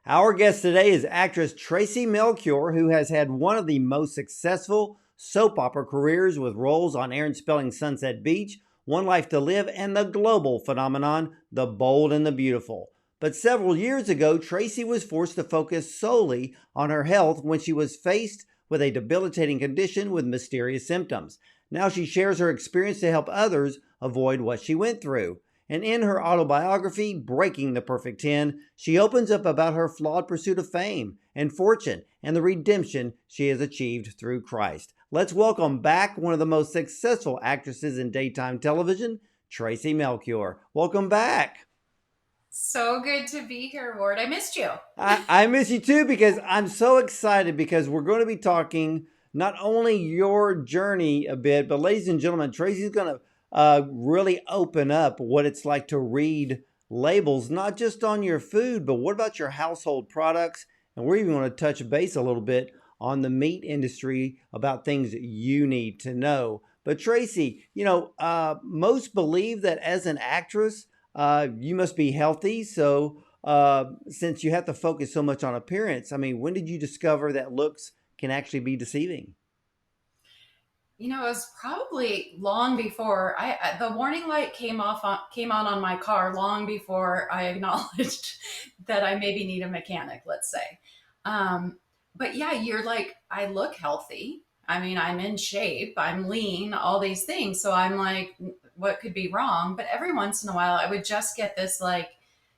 Our guest today is actress Tracy Melchior, who has had one of the most successful soap opera careers with roles on Aaron Spelling's Sunset Beach, One Life to Live, and the global phenomenon, The Bold and the Beautiful. But several years ago, Tracy was forced to focus solely on her health when she was faced with a debilitating condition with mysterious symptoms. Now she shares her experience to help others avoid what she went through. And in her autobiography, Breaking the Perfect 10, she opens up about her flawed pursuit of fame and fortune and the redemption she has achieved through Christ. Let's welcome back one of the most successful actresses in daytime television, Tracy Melchior. Welcome back. So good to be here, Ward. I missed you. I miss you too because I'm so excited because we're going to be talking not only your journey a bit, but ladies and gentlemen, Tracy's going to really open up what it's like to read labels, not just on your food, but what about your household products? And we're even going to touch base a little bit on the meat industry about things you need to know. But Tracy, most believe that as an actress, you must be healthy. So since you have to focus so much on appearance, I mean, when did you discover that looks can actually be deceiving? It was probably long before the warning light came on my car long before I acknowledged that I maybe need a mechanic, let's say. But yeah, you're like, I look healthy. I mean, I'm in shape, I'm lean, all these things. So I'm like, what could be wrong? But every once in a while, I would just get this like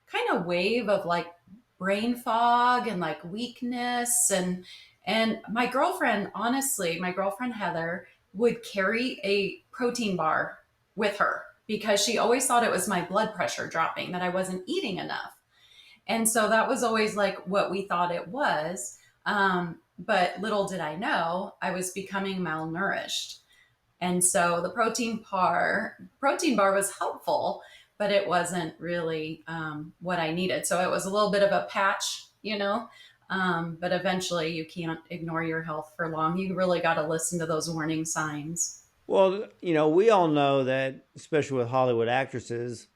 kind of wave of like brain fog and like weakness and my girlfriend Heather would carry a protein bar with her because she always thought it was my blood pressure dropping, that I wasn't eating enough. And so that was always like what we thought it was. But little did I know I was becoming malnourished. And so the protein bar was helpful, but it wasn't really what I needed. So it was a little bit of a patch, but eventually you can't ignore your health for long. You really got to listen to those warning signs. Well, we all know that, especially with Hollywood actresses,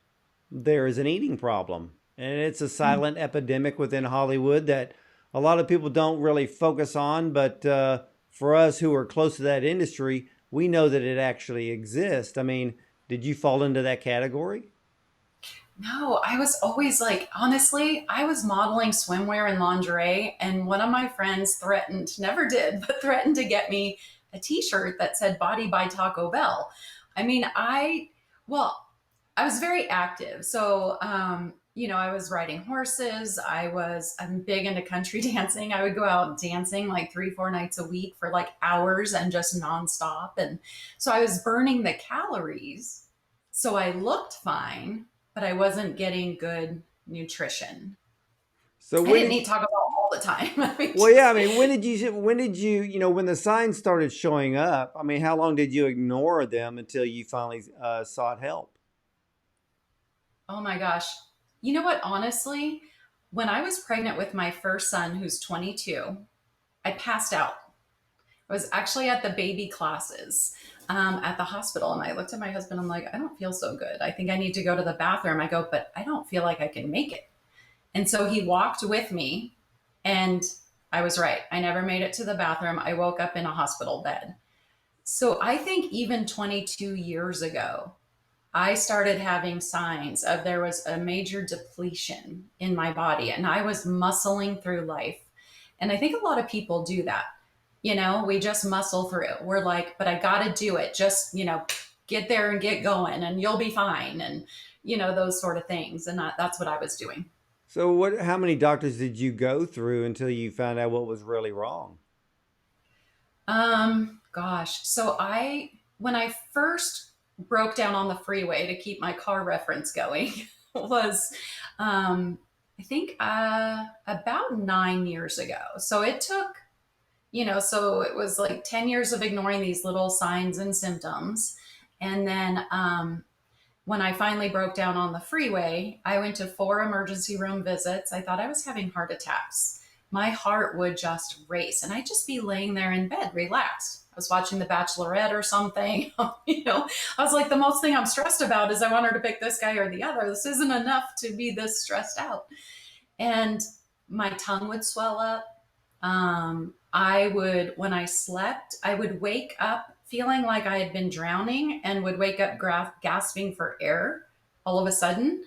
there is an eating problem. And it's a silent epidemic within Hollywood that a lot of people don't really focus on. But for us who are close to that industry, we know that it actually exists. I mean, did you fall into that category? No, I was always like, honestly, I was modeling swimwear and lingerie, and one of my friends threatened, never did, but threatened to get me a t shirt that said Body by Taco Bell. I mean, well, I was very active. So, I was riding horses. I'm big into country dancing. I would go out dancing like 3, 4 nights a week for like hours and just nonstop. And so I was burning the calories. So I looked fine, but I wasn't getting good nutrition. So I when didn't did eat Taco Bell all the time. I mean, well, yeah, I just, mean, when the signs started showing up, I mean, how long did you ignore them until you finally sought help? oh my gosh. You know what? Honestly, when I was pregnant with my first son, who's 22, I passed out. I was actually at the baby classes at the hospital, and I looked at my husband. I'm like, I don't feel so good. I think I need to go to the bathroom. I go, but I don't feel like I can make it. And so he walked with me, and I was right. I never made it to the bathroom. I woke up in a hospital bed. So I think even 22 years ago, I started having signs of there was a major depletion in my body, and I was muscling through life. And I think a lot of people do that. We just muscle through. We're like, but I got to do it. Just, get there and get going, and you'll be fine. And, those sort of things. And that's what I was doing. So how many doctors did you go through until you found out what was really wrong? Gosh. So when I first broke down on the freeway to keep my car reference going was, I think, about 9 years ago. So it took, so it was like 10 years of ignoring these little signs and symptoms. And then, when I finally broke down on the freeway, I went to 4 emergency room visits. I thought I was having heart attacks. My heart would just race, and I'd just be laying there in bed, relaxed. I was watching The Bachelorette or something. I was like, the most thing I'm stressed about is I want her to pick this guy or the other. This isn't enough to be this stressed out. And My tongue would swell up. When I slept, I would wake up feeling like I had been drowning and would wake up gasping for air all of a sudden.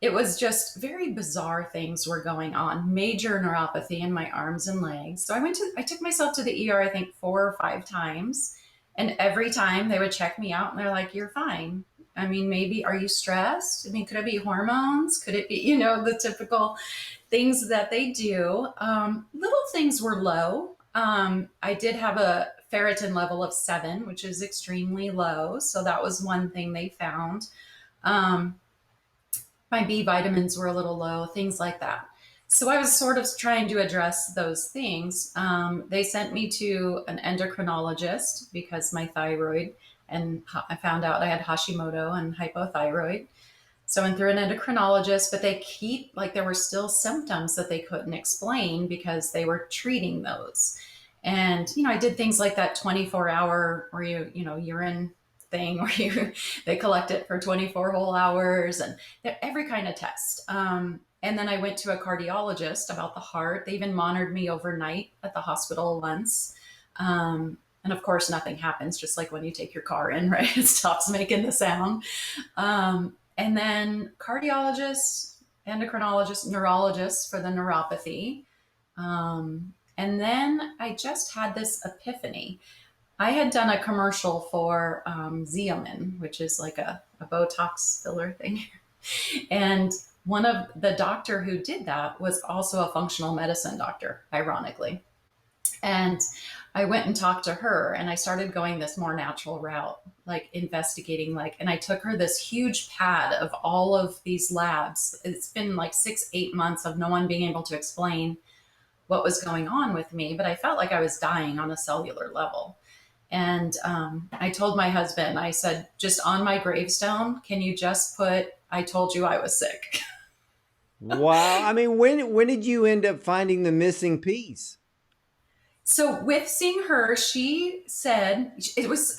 It was just very bizarre things were going on. Major neuropathy in my arms and legs. So I took myself to the ER, I think 4 or 5 times. And every time they would check me out and they're like, you're fine. I mean, maybe, are you stressed? I mean, could it be hormones? Could it be, the typical things that they do? Little things were low. I did have a ferritin level of 7, which is extremely low. So that was one thing they found. Um, my B vitamins were a little low, things like that. So I was sort of trying to address those things. They sent me to an endocrinologist because my thyroid, and I found out I had Hashimoto and hypothyroid. So I went through an endocrinologist, but there were still symptoms that they couldn't explain because they were treating those. And, I did things like that 24-hour or urine thing where they collect it for 24 whole hours and every kind of test. And then I went to a cardiologist about the heart. They even monitored me overnight at the hospital once. And of course, nothing happens, just like when you take your car in, right? It stops making the sound. And then cardiologists, endocrinologists, neurologists for the neuropathy. And then I just had this epiphany. I had done a commercial for Xeomin, which is like a Botox filler thing. And one of the doctor who did that was also a functional medicine doctor, ironically. And I went and talked to her and I started going this more natural route, like investigating, and I took her this huge pad of all of these labs. It's been like 6, 8 months of no one being able to explain what was going on with me, but I felt like I was dying on a cellular level. And I told my husband, I said, just on my gravestone, can you just put, I told you I was sick? Wow. I mean, when did you end up finding the missing piece? So with seeing her, she said it was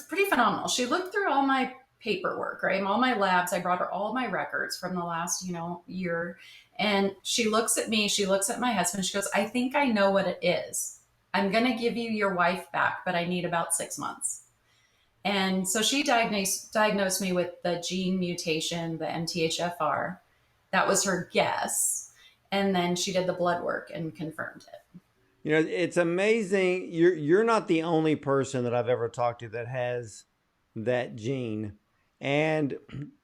pretty phenomenal. She looked through all my paperwork, right, all my labs. I brought her all my records from the last year, and she looks at me. She looks at my husband. She goes, "I think I know what it is. I'm going to give you your wife back, but I need about 6 months." And so she diagnosed me with the gene mutation, the MTHFR. That was her guess, and then she did the blood work and confirmed it. It's amazing. You're not the only person that I've ever talked to that has that gene. And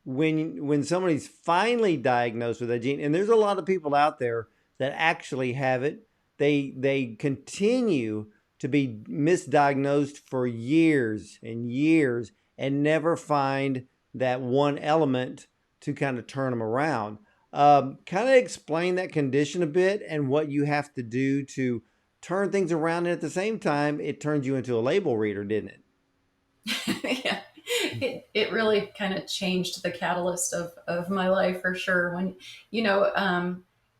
when somebody's finally diagnosed with that gene, and there's a lot of people out there that actually have it, they continue to be misdiagnosed for years and years and never find that one element to kind of turn them around. Kind of explain that condition a bit and what you have to do to turn things around. And at the same time, it turns you into a label reader, didn't it? Yeah, it really kind of changed the catalyst of my life for sure. When,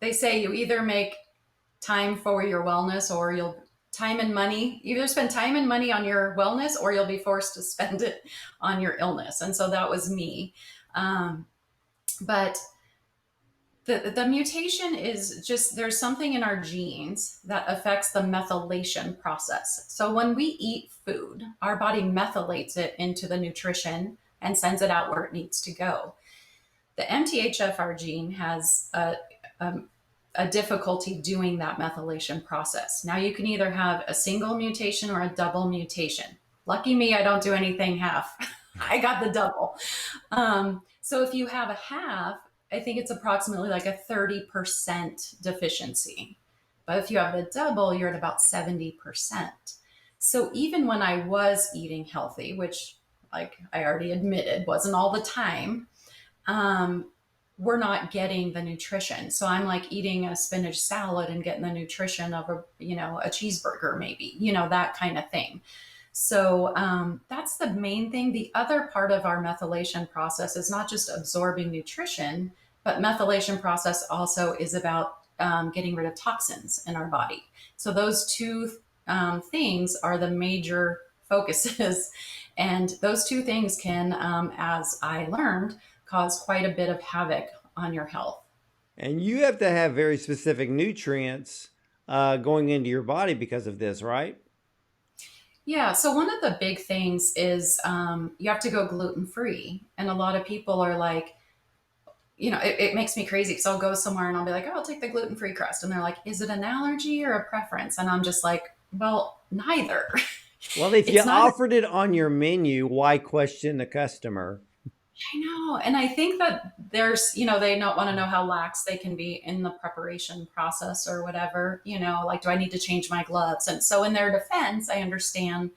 they say you either make time for your wellness or time and money, either spend time and money on your wellness or you'll be forced to spend it on your illness. And so that was me. But the mutation is just, there's something in our genes that affects the methylation process. So when we eat food, our body methylates it into the nutrition and sends it out where it needs to go. The MTHFR gene has a difficulty doing that methylation process. Now you can either have a single mutation or a double mutation. Lucky me, I don't do anything half. I got the double. So if you have a half, I think it's approximately like a 30% deficiency. But if you have the double, you're at about 70%. So even when I was eating healthy, which, like I already admitted, wasn't all the time, um, we're not getting the nutrition. So I'm like eating a spinach salad and getting the nutrition of a cheeseburger, maybe, that kind of thing. So that's the main thing. The other part of our methylation process is not just absorbing nutrition, but methylation process also is about getting rid of toxins in our body. So those two things are the major focuses. And those two things can, as I learned, cause quite a bit of havoc on your health. And you have to have very specific nutrients going into your body because of this, right? Yeah, so one of the big things is you have to go gluten free. And a lot of people are like, it makes me crazy because I'll go somewhere and I'll be like, oh, I'll take the gluten free crust. And they're like, is it an allergy or a preference? And I'm just like, well, neither. Well, if you It's not. offered it on your menu, why question the customer? I know. And I think that they don't want to know how lax they can be in the preparation process or whatever, like, do I need to change my gloves? And so, in their defense, I understand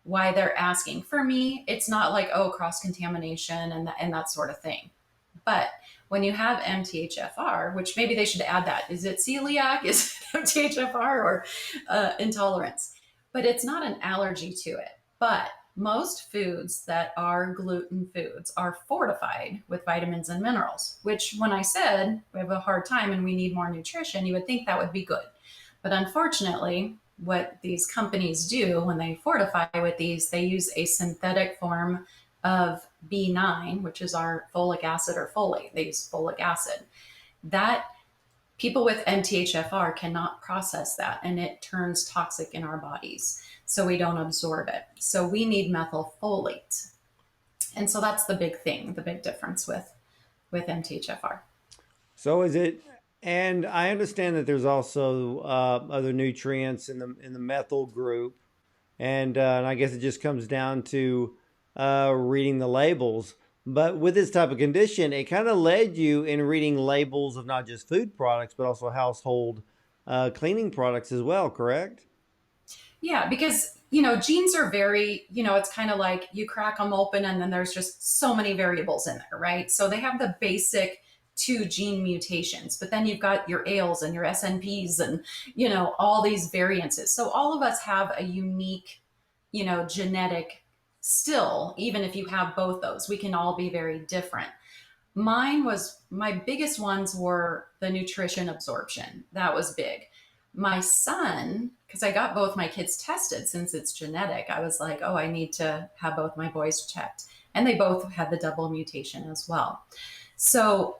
why they're asking. For me, it's not like, oh, cross contamination and that sort of thing. But when you have MTHFR, which maybe they should add that, is it celiac? Is it MTHFR or intolerance? But it's not an allergy to it. But most foods that are gluten foods are fortified with vitamins and minerals, which when I said we have a hard time and we need more nutrition, you would think that would be good. But unfortunately, what these companies do when they fortify with these, they use a synthetic form of B9, which is our folic acid or folate. They use folic acid. That people with MTHFR cannot process that and it turns toxic in our bodies. So we don't absorb it. So we need methylfolate. And so that's the big thing, the big difference with MTHFR. So is it? And I understand that there's also other nutrients in the methyl group, and I guess it just comes down to reading the labels. But with this type of condition, it kind of led you in reading labels of not just food products, but also household cleaning products as well, correct? Yeah, because genes are very, it's kind of like you crack them open and then there's just so many variables in there, right? So they have the basic two gene mutations, but then you've got your ALEs and your SNPs and all these variances. So all of us have a unique, genetic still, even if you have both those, we can all be very different. My biggest ones were the nutrition absorption. That was big. My son, because I got both my kids tested since it's genetic, I was like, oh, I need to have both my boys checked. And they both had the double mutation as well. So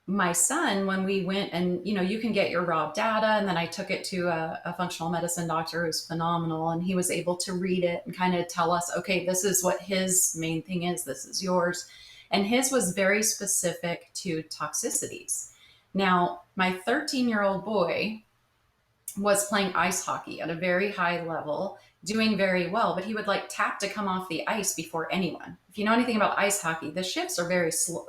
my son, when we went and, you can get your raw data, and then I took it to a functional medicine doctor who's phenomenal, and he was able to read it and kind of tell us, okay, this is what his main thing is, this is yours. And his was very specific to toxicities. Now, my 13-year-old boy was playing ice hockey at a very high level, doing very well, but he would like tap to come off the ice before anyone. If you know anything about ice hockey, the shifts are very slow,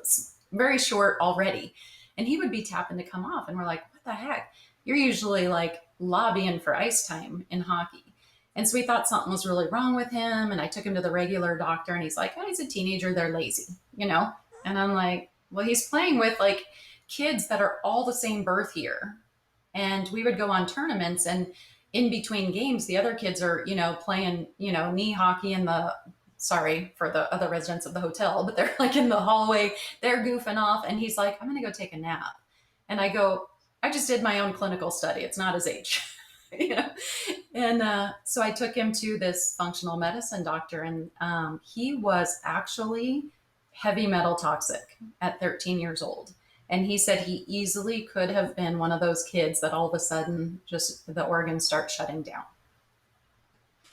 very short already. And he would be tapping to come off. And we're like, what the heck? You're usually like lobbying for ice time in hockey. And so we thought something was really wrong with him. And I took him to the regular doctor and he's like, oh, he's a teenager. They're lazy, And I'm like, well, he's playing with like kids that are all the same birth year. And we would go on tournaments and in between games, the other kids are, playing, knee hockey in the, sorry for the other residents of the hotel, but they're like in the hallway, they're goofing off. And he's like, I'm going to go take a nap. And I go, I just did my own clinical study. It's not his age. you know? And so I took him to this functional medicine doctor, and he was actually heavy metal toxic at 13 years old. And he said he easily could have been one of those kids that all of a sudden just the organs start shutting down.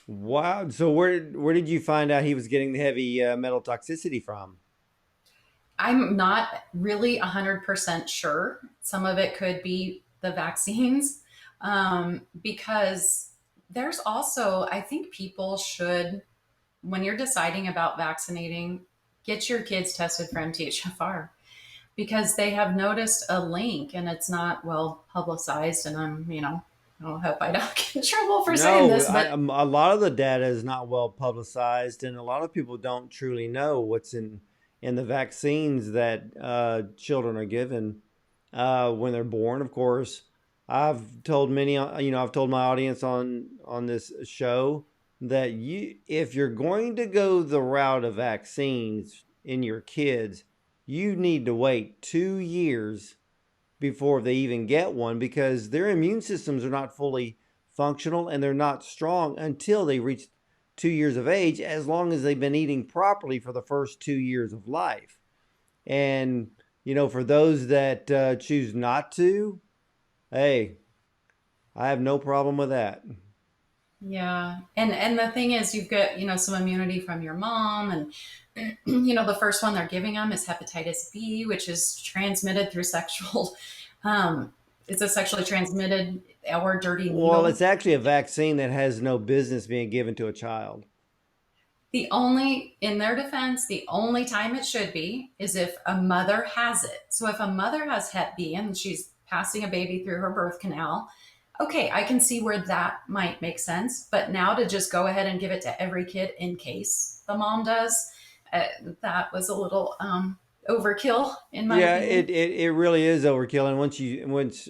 Wow. So where did you find out he was getting the heavy metal toxicity from? I'm not really 100% sure. Some of it could be the vaccines, because there's also, I think people should, when you're deciding about vaccinating, get your kids tested for MTHFR because they have noticed a link and it's not well publicized. And I hope I don't get in trouble for saying No, this, but a lot of the data is not well publicized, and a lot of people don't truly know what's in the vaccines that children are given when they're born. Of course, I've told many, I've told my audience on this show that if you're going to go the route of vaccines in your kids, you need to wait 2 years before they even get one because their immune systems are not fully functional and they're not strong until they reach 2 years of age, as long as they've been eating properly for the first 2 years of life. And for those that choose not to, hey, I have no problem with that. Yeah. And the thing is you've got, some immunity from your mom and the first one they're giving them is hepatitis B, which is transmitted through sexual it's a sexually transmitted or dirty Well, it's needle. actually a vaccine that has no business being given to a child. In their defense, the only time it should be is if a mother has it. So if a mother has Hep B and she's passing a baby through her birth canal, okay, I can see where that might make sense. But now to just go ahead and give it to every kid in case the mom does, uh, that was a little overkill, in my Yeah, opinion. it really is overkill. And once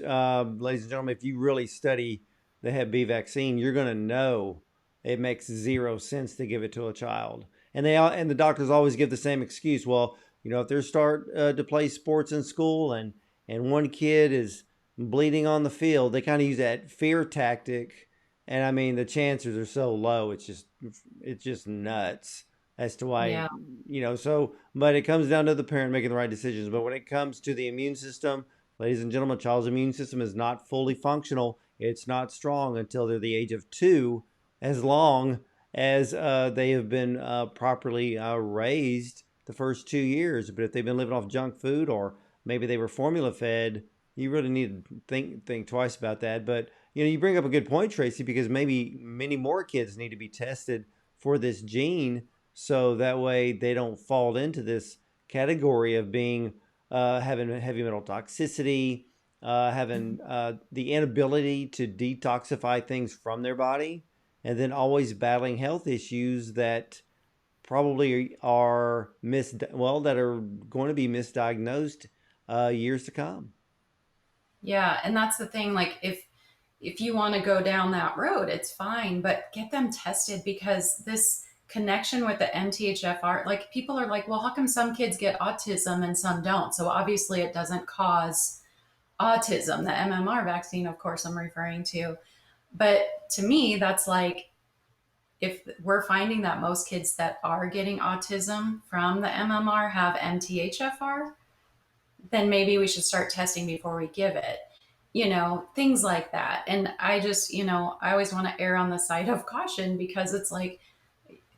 ladies and gentlemen, if you really study the Hep B vaccine, you're going to know it makes zero sense to give it to a child. And the doctors always give the same excuse. Well, if they start to play sports in school and one kid is bleeding on the field, they kind of use that fear tactic. And I mean, the chances are so low. It's just nuts as to why Yeah. so but it comes down to the parent making the right decisions. But when it comes to the immune system, ladies and gentlemen, a child's immune system is not fully functional. It's not strong until they're the age of 2, as long as they have been properly raised the first 2 years. But if they've been living off junk food, or maybe they were formula fed, you really need to think twice about that. But you bring up a good point, Tracy, because maybe many more kids need to be tested for this gene, so that way they don't fall into this category of being having heavy metal toxicity, having the inability to detoxify things from their body, and then always battling health issues that probably are that are going to be misdiagnosed years to come. Yeah, and that's the thing. Like, if you want to go down that road, it's fine, but get them tested because this connection with the MTHFR, like people are like, well, how come some kids get autism and some don't? So obviously, it doesn't cause autism. The MMR vaccine, of course, I'm referring to. But to me, that's like if we're finding that most kids that are getting autism from the MMR have MTHFR, then maybe we should start testing before we give it. Things like that. And I just, I always want to err on the side of caution because it's like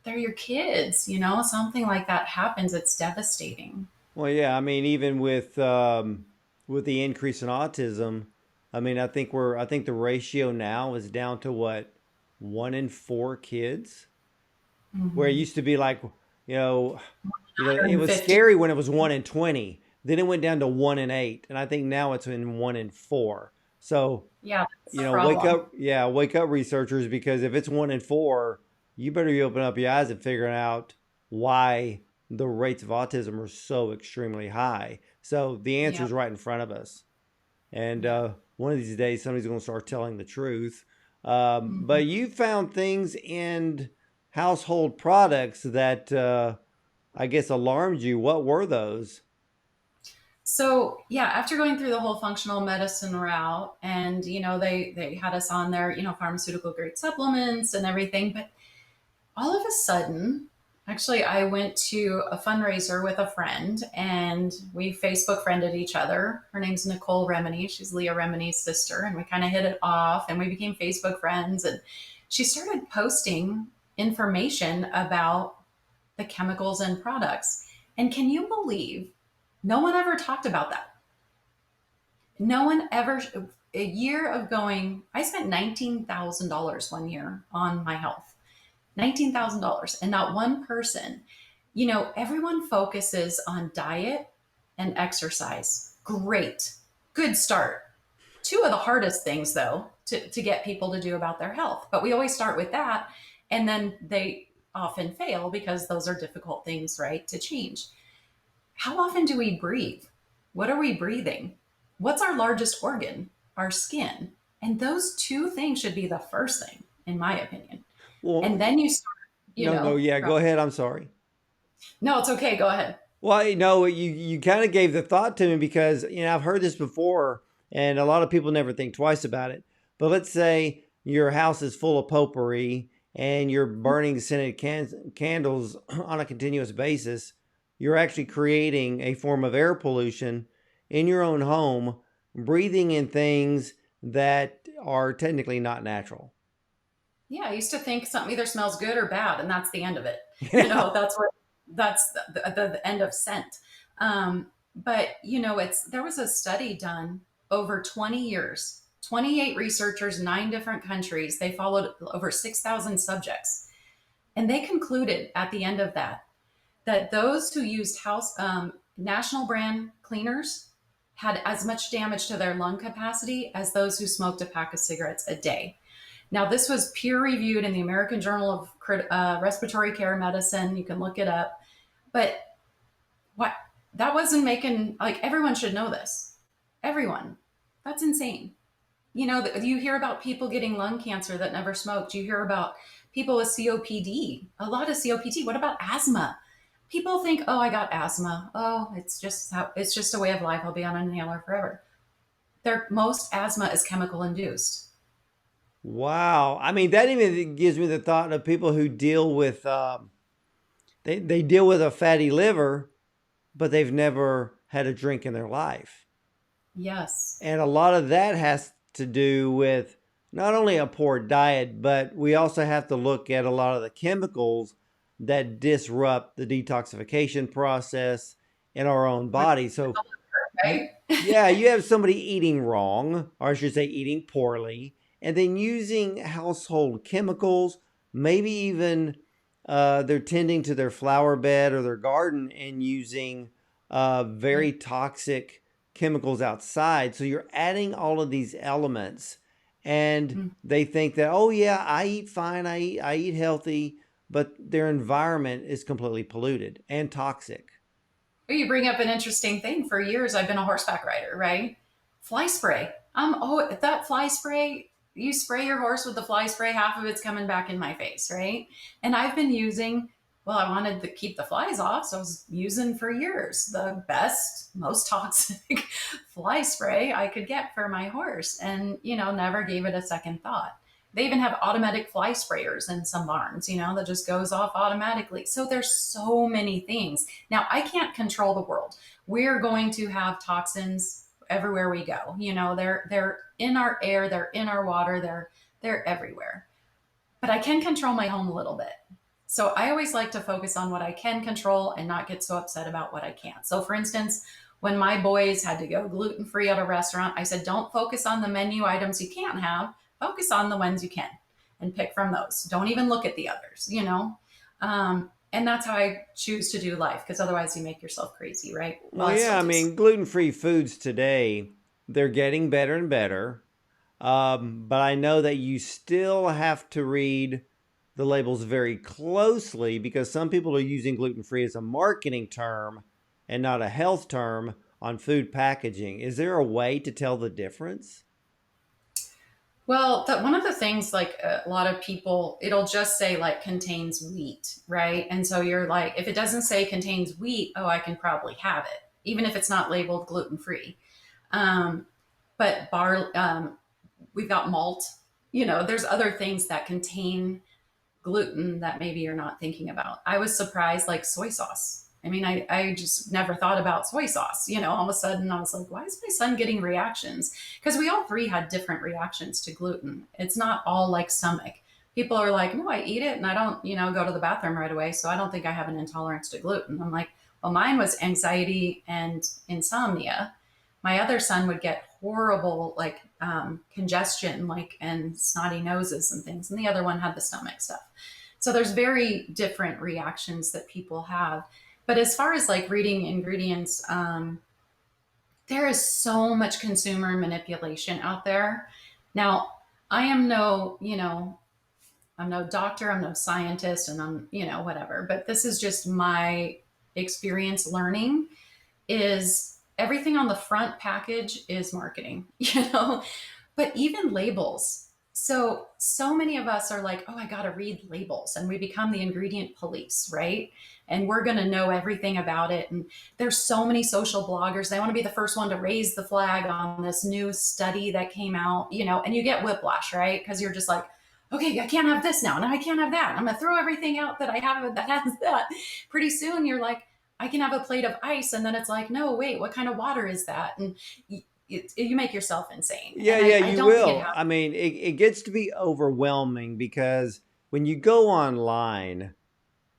they're your kids, something like that happens. It's devastating. Well, yeah, I mean, even with the increase in autism, I mean, I think the ratio now is down to what, 1 in 4 kids, where it Mm-hmm. used to be like, you know, it was 150. scary when it was 1 in 20. Then it went down to 1 in 8, and I think now it's in 1 in 4. So, Yeah, that's the wake problem. up, yeah, wake up, researchers, because if it's 1 in 4, you better be opening up your eyes and figuring out why the rates of autism are so extremely high. So the answer Yeah. is right in front of us, and Yeah. one of these days somebody's going to start telling the truth. Mhm. But you found things in household products that I guess alarmed you. What were those? So yeah, after going through the whole functional medicine route, and they had us on their pharmaceutical grade supplements and everything, but all of a sudden, actually, I went to a fundraiser with a friend and we Facebook friended each other. Her name's Nicole Remini. She's Leah Remini's sister. And we kind of hit it off and we became Facebook friends. And she started posting information about the chemicals and products. And can you believe no one ever talked about that? No one ever, a year of going, I spent $19,000 one year on my health. $19,000 and not one person. Everyone focuses on diet and exercise. Great. Good start. Two of the hardest things, though, to get people to do about their health. But we always start with that. And then they often fail because those are difficult things, right, to change. How often do we breathe? What are we breathing? What's our largest organ? Our skin. And those two things should be the first thing, in my opinion. Well, And then you start, no, no, yeah, from, go ahead. I'm sorry. no, it's okay. Go ahead. Well, you kind of gave the thought to me, because I've heard this before, and a lot of people never think twice about it. But let's say your house is full of potpourri and you're burning scented candles on a continuous basis. You're actually creating a form of air pollution in your own home, breathing in things that are technically not natural. Yeah, I used to think something either smells good or bad, and that's the end of it. Yeah. That's the end of scent. But it's there was a study done over 20 years, 28 researchers, 9 different countries. They followed over 6,000 subjects, and they concluded at the end of that those who used house national brand cleaners had as much damage to their lung capacity as those who smoked a pack of cigarettes a day. Now, this was peer reviewed in the American Journal of Respiratory Care Medicine. You can look it up. But what that wasn't making, like, everyone should know this. Everyone. That's insane. You hear about people getting lung cancer that never smoked. You hear about people with COPD, a lot of COPD. What about asthma? People think, oh, I got asthma. Oh, it's just a way of life. I'll be on an inhaler forever. Most asthma is chemical induced. Wow. I mean, that even gives me the thought of people who deal with, they deal with a fatty liver, but they've never had a drink in their life. Yes. And a lot of that has to do with not only a poor diet, but we also have to look at a lot of the chemicals that disrupt the detoxification process in our own body. So, Right? yeah, you have somebody eating wrong, or I should say eating poorly, and then using household chemicals, maybe even they're tending to their flower bed or their garden and using very toxic chemicals outside. So you're adding all of these elements, and Mm. they think that, oh yeah, I eat fine, I eat healthy, but their environment is completely polluted and toxic. You bring up an interesting thing. For years, I've been a horseback rider, right? Fly spray. That fly spray, you spray your horse with the fly spray, half of it's coming back in my face, right? And I've been using, well, I wanted to keep the flies off, so I was using for years the best, most toxic fly spray I could get for my horse, and, never gave it a second thought. They even have automatic fly sprayers in some barns, that just goes off automatically. So there's so many things. Now, I can't control the world. We're going to have toxins everywhere we go. They're in our air, they're in our water, they're everywhere. But I can control my home a little bit. So I always like to focus on what I can control and not get so upset about what I can't. So for instance, when my boys had to go gluten free at a restaurant, I said, don't focus on the menu items you can't have, focus on the ones you can and pick from those. Don't even look at the others. And that's how I choose to do life, because otherwise you make yourself crazy, right? Well, Well, I yeah, still I do. mean, gluten-free foods today, they're getting better and better. But I know that you still have to read the labels very closely because some people are using gluten-free as a marketing term and not a health term on food packaging. Is there a way to tell the difference? Well, one of the things, like a lot of people, it'll just say like contains wheat, right? And so you're like, if it doesn't say contains wheat, oh, I can probably have it, even if it's not labeled gluten free. Um, but we've got malt. There's other things that contain gluten that maybe you're not thinking about. I was surprised, like soy sauce. I mean, I just never thought about soy sauce. All of a sudden I was like, why is my son getting reactions? Because we all three had different reactions to gluten. It's not all like stomach. People are like, no, I eat it and I don't, go to the bathroom right away. So I don't think I have an intolerance to gluten. I'm like, well, mine was anxiety and insomnia. My other son would get horrible, like congestion, like, and snotty noses and things. And the other one had the stomach stuff. So there's very different reactions that people have. But as far as like reading ingredients, there is so much consumer manipulation out there. Now, I am I'm no doctor, I'm no scientist, and I'm, whatever. But this is just my experience learning is everything on the front package is marketing, but even labels. So many of us are like, oh, I got to read labels, and we become the ingredient police, right? And we're going to know everything about it. And there's so many social bloggers. They want to be the first one to raise the flag on this new study that came out, and you get whiplash, right? Because you're just like, okay, I can't have this now. Now I can't have that. I'm going to throw everything out that I have that has that. Pretty soon you're like, I can have a plate of ice, and then it's like, no, wait, what kind of water is that? And you make yourself insane. Yeah, And yeah, I you don't think it will. happens. I mean, it gets to be overwhelming because when you go online,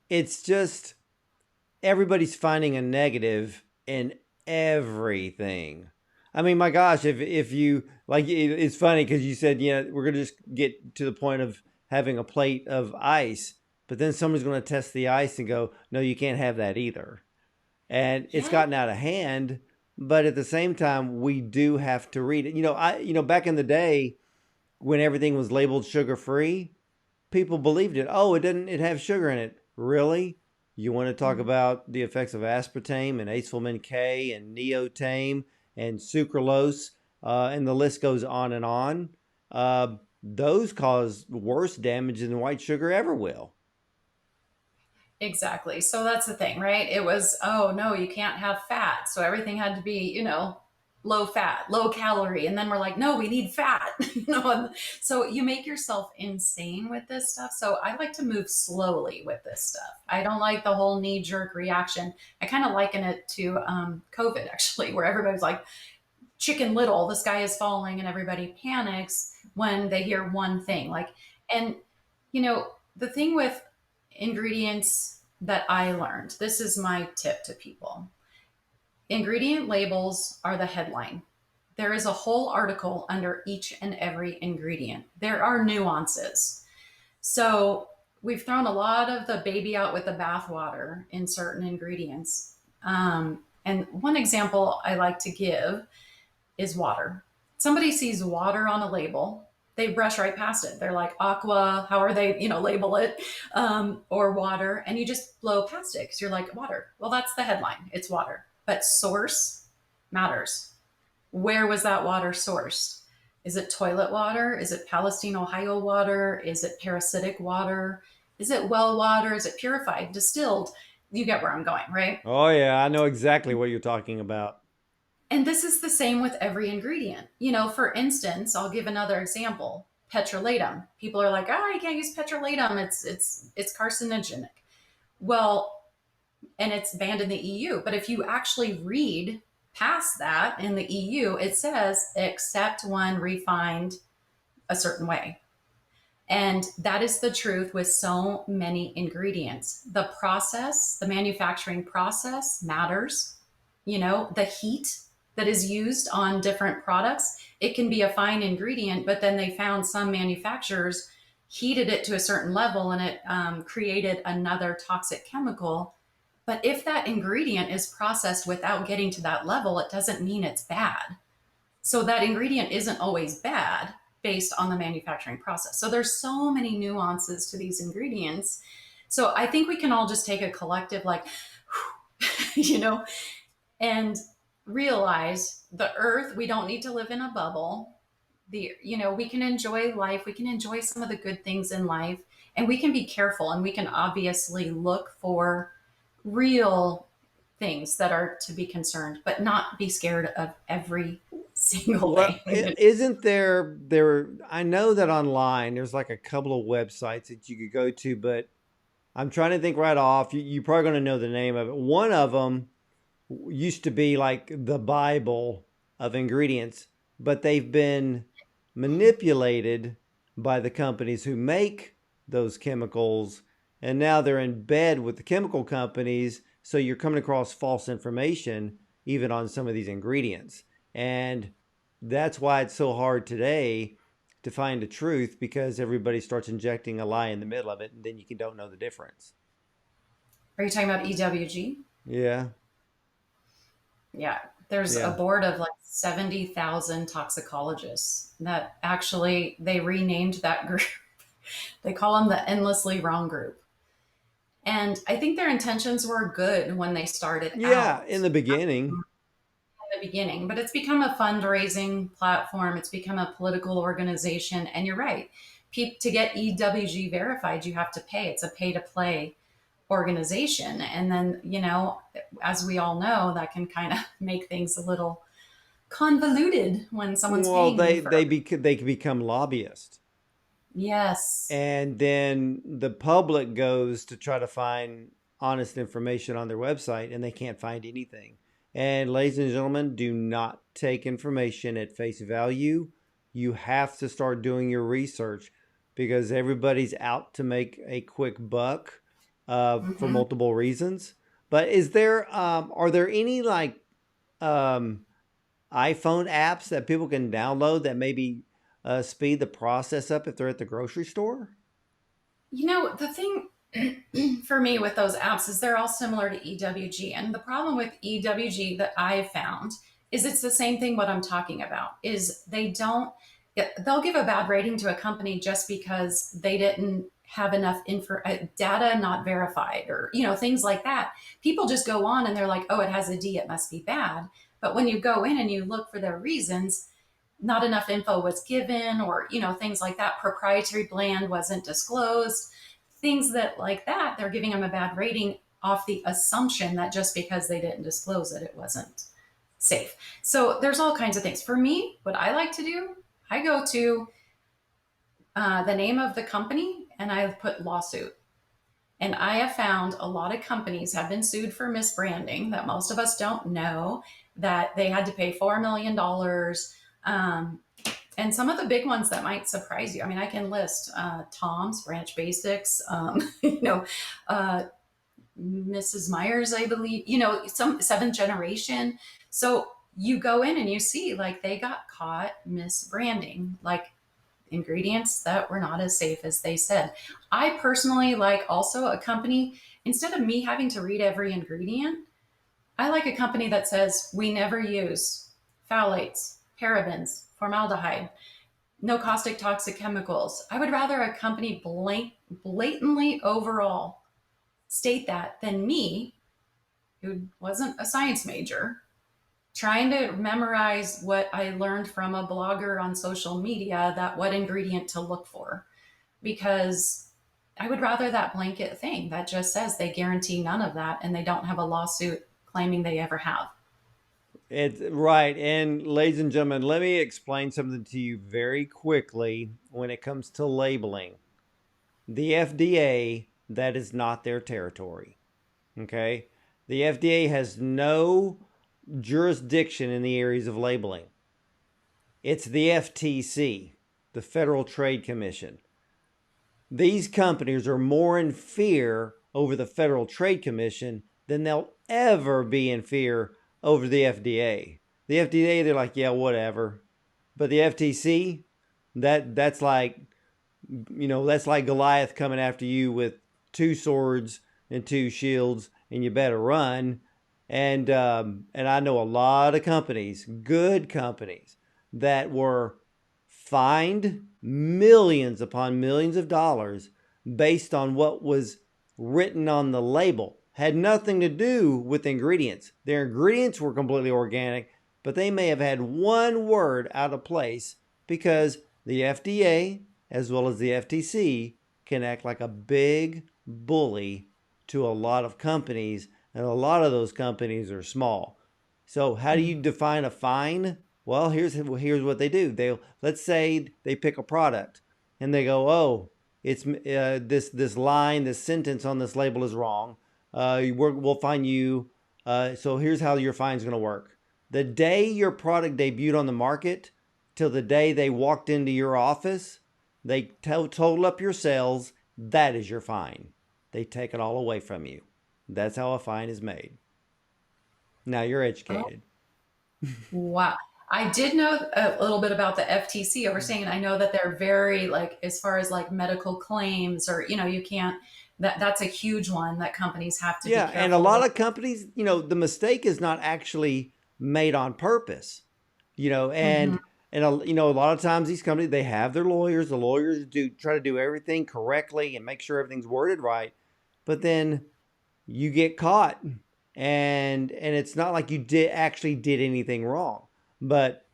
it's just everybody's finding a negative in everything. I mean, my gosh, if you like, it's funny because you said, we're gonna just get to the point of having a plate of ice, but then somebody's gonna test the ice and go, no, you can't have that either. And it's Yeah. gotten out of hand, but at the same time, we do have to read it. Back in the day when everything was labeled sugar free, people believed it. Oh, it have sugar in it. Really? You want to talk Mhm. about the effects of aspartame and acetylmin K and neotame and sucralose, and the list goes on and on. Those cause worse damage than white sugar ever will. Exactly. So that's the thing, right? It was, oh no, you can't have fat. So everything had to be, low fat, low calorie. And then we're like, no, we need fat. So you make yourself insane with this stuff. So I like to move slowly with this stuff. I don't like the whole knee jerk reaction. I kind of liken it to COVID, actually, where everybody's like, Chicken Little, the sky is falling, and everybody panics when they hear one thing. And the thing with ingredients that I learned, this is my tip to people. Ingredient labels are the headline. There is a whole article under each and every ingredient. There are nuances. So we've thrown a lot of the baby out with the bathwater in certain ingredients. And one example I like to give is water. Somebody sees water on a label, they brush right past it. They're like aqua, how are they, label it, or water, and you just blow past it because you're like water. Well, that's the headline. It's water, but source matters. Where was that water sourced? Is it toilet water? Is it Palestine, Ohio water? Is it parasitic water? Is it well water? Is it purified, distilled? You get where I'm going, right? Oh yeah, I know exactly what you're talking about. And this is the same with every ingredient. For instance, I'll give another example. Petrolatum. People are like, "Oh, you can't use petrolatum. It's carcinogenic." Well, and it's banned in the EU. But if you actually read past that in the EU, it says except when refined a certain way. And that is the truth with so many ingredients. The process, the manufacturing process matters. The heat that is used on different products, it can be a fine ingredient, but then they found some manufacturers heated it to a certain level and it created another toxic chemical. But if that ingredient is processed without getting to that level, it doesn't mean it's bad. So that ingredient isn't always bad based on the manufacturing process. So there's so many nuances to these ingredients. So I think we can all just take a collective like, you know, and realize the earth, we don't need to live in a bubble. We can enjoy life, we can enjoy some of the good things in life, and we can be careful, and we can obviously look for real things that are to be concerned, but not be scared of every single Well, thing. isn't there? I know that online there's like a couple of websites that you could go to, but I'm trying to think right off. You're probably going to know the name of it. One of them used to be like the Bible of ingredients, but they've been manipulated by the companies who make those chemicals, and now they're in bed with the chemical companies. So you're coming across false information even on some of these ingredients. And that's why it's so hard today to find the truth because everybody starts injecting a lie in the middle of it, and then you don't know the difference. Are you talking about EWG? Yeah, Yeah. There's a yeah. board of like 70,000 toxicologists that actually they renamed that group. They call them the endlessly wrong group. And I think their intentions were good when they started Yeah, in out the beginning. in the beginning, but it's become a fundraising platform. It's become a political organization. And you're right. To get EWG verified, you have to pay. It's a pay to play organization. And then, as we all know, that can kind of make things a little convoluted when someone's Well, paying you for. they can become lobbyists, Yes. and then the public goes to try to find honest information on their website and they can't find anything. And ladies and gentlemen, do not take information at face value. You have to start doing your research because everybody's out to make a quick buck for Hmm. multiple reasons. But are there any like um, iPhone apps that people can download that maybe speed the process up if they're at the grocery store? The thing for me with those apps is they're all similar to EWG. And the problem with EWG that I've found is it's the same thing what I'm talking about is they'll give a bad rating to a company just because they didn't have enough data not verified or things like that. People just go on and they're like, oh, it has a D, it must be bad. But when you go in and you look for their reasons, not enough info was given, or things like that. Proprietary blend wasn't disclosed, things that like that. They're giving them a bad rating off the assumption that just because they didn't disclose it, it wasn't safe. So there's all kinds of things. For me, what I like to do, I go to the name of the company and I put lawsuit. And I have found a lot of companies have been sued for misbranding that most of us don't know, that they had to pay $4 million. And some of the big ones that might surprise you. I mean, I can list Tom's, Ranch Basics, uh, Mrs. Myers, I believe, some seventh generation. So you go in and you see like they got caught misbranding, like ingredients that were not as safe as they said. I personally like also a company, instead of me having to read every ingredient, I like a company that says we never use phthalates, parabens, formaldehyde, no caustic toxic chemicals. I would rather a company blatantly overall state that than me, who wasn't a science major, trying to memorize what I learned from a blogger on social media, that what ingredient to look for. Because I would rather that blanket thing that just says they guarantee none of that and they don't have a lawsuit claiming they ever have. It's right. And ladies and gentlemen, let me explain something to you very quickly when it comes to labeling. The FDA, that is not their territory. Okay? The FDA has no jurisdiction in the areas of labeling. It's the FTC, the Federal Trade Commission. These companies are more in fear over the Federal Trade Commission than they'll ever be in fear over the FDA. The FDA, they're like, yeah, whatever. But the FTC, that's like, that's like Goliath coming after you with two swords and two shields, and you better run. And I know a lot of companies, good companies, that were fined millions upon millions of dollars based on what was written on the label. Had nothing to do with ingredients. Their ingredients were completely organic, but they may have had one word out of place because the FDA, as well as the FTC, can act like a big bully to a lot of companies, and a lot of those companies are small. So how do you define a fine? Well, here's what they do. Let's say they pick a product and they go, oh, it's this line, this sentence on this label is wrong. We'll fine you. So here's how your fine's going to work. The day your product debuted on the market till the day they walked into your office, they total up your sales. That is your fine. They take it all away from you. That's how a fine is made. Now you're Oh, educated. wow. I did know a little bit about the FTC overseeing, and I know that they're very like as far as like medical claims or you can't that's a huge one that companies have to be Yeah, and a careful lot with. of companies, the mistake is not actually made on purpose. You know, Hmm. and a lot of times these companies they have their lawyers. The lawyers do try to do everything correctly and make sure everything's worded right. But then you get caught, and it's not like you did anything wrong. But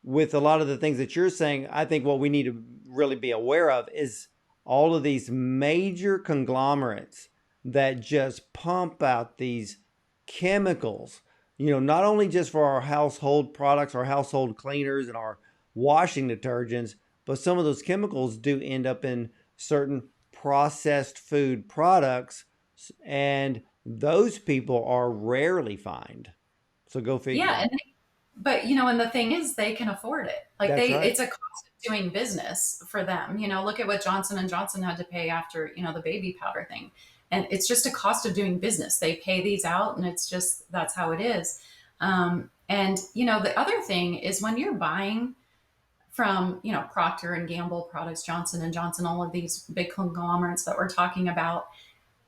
with a lot of the things that you're saying, I think what we need to really be aware of is all of these major conglomerates that just pump out these chemicals, not only just for our household products, our household cleaners, and our washing detergents, but some of those chemicals do end up in certain processed food products. And Those people are rarely fined. So go Yeah, figure. and but and the thing is they can afford it. Like That's right. it's a cost of doing business for them. Look at what Johnson and Johnson had to pay after, the baby powder thing. And it's just a cost of doing business. They pay these out and it's just that's how it is. And the other thing is when you're buying from, Procter and Gamble products, Johnson and Johnson, all of these big conglomerates that we're talking about,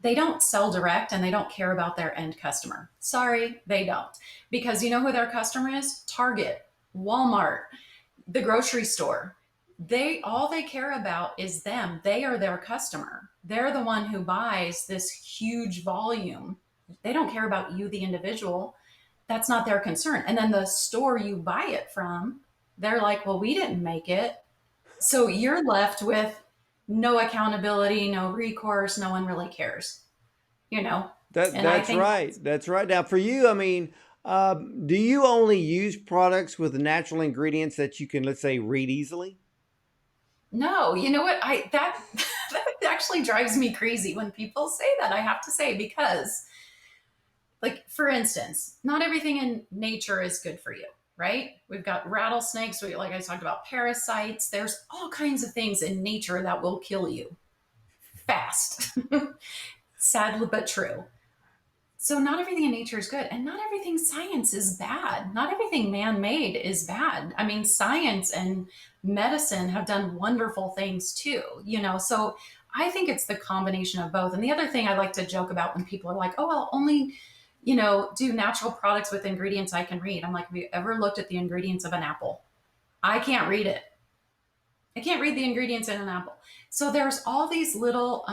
they don't sell direct and they don't care about their end customer. Sorry, they don't. Because you know who their customer is? Target, Walmart, the grocery store. They care about is them. They are their customer. They're the one who buys this huge volume. They don't care about you, the individual. That's not their concern. And then the store you buy it from, they're like, well, we didn't make it. So you're left with no accountability, no recourse, no one really cares, you know? And I That's think right. That's right. Now, for you, I mean, do you only use products with natural ingredients that you can, let's say, read easily? no, you know what? That that actually drives me crazy when people say that. I have to say because like for instance, not everything in nature is good for you, right? We've got rattlesnakes, like I talked about parasites. There's all kinds of things in nature that will kill you fast. Sadly but true. So not everything in nature is good and not everything science is bad. Not everything man-made is bad. I mean, science and medicine have done wonderful things too, So I think it's the combination of both. And the other thing I like to joke about when people are like, "Oh, I'll only, do natural products with ingredients I can read." I'm like, "Have you ever looked at the ingredients of an apple? I can't read it. I can't read the ingredients in an apple." So there's all these little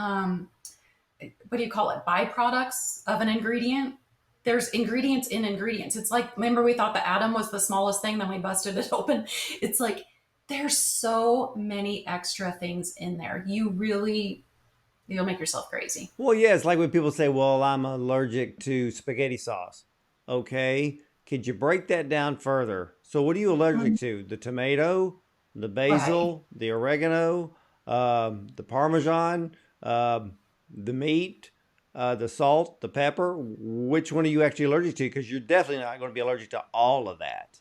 what do you call it, byproducts of an ingredient. There's ingredients in ingredients. It's like, remember we thought the atom was the smallest thing, then we busted it open. It's like there's so many extra things in there. You'll make yourself crazy. Well, yeah, it's like when people say, well, I'm allergic to spaghetti sauce. Okay. Could you break that down further? So, what are you allergic Mhm. to? The tomato, the Right. basil, the oregano, the parmesan, the meat, the salt, the pepper? Which one are you actually allergic to? Because you're definitely not going to be allergic to all of that.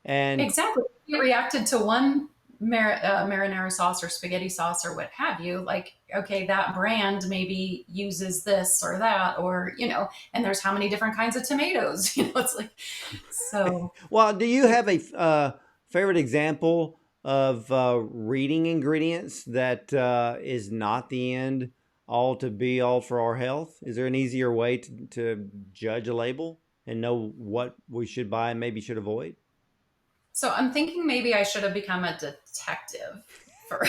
And Exactly. You reacted to one marinara sauce or spaghetti sauce or what have you. Like, okay, that brand maybe uses this or that, or, and there's how many different kinds of tomatoes, it's like, so. well, do you have a favorite example of reading ingredients that is not the end all to be all for our health? Is there an easier way to judge a label and know what we should buy and maybe should avoid? So I'm thinking maybe I should have become a detective for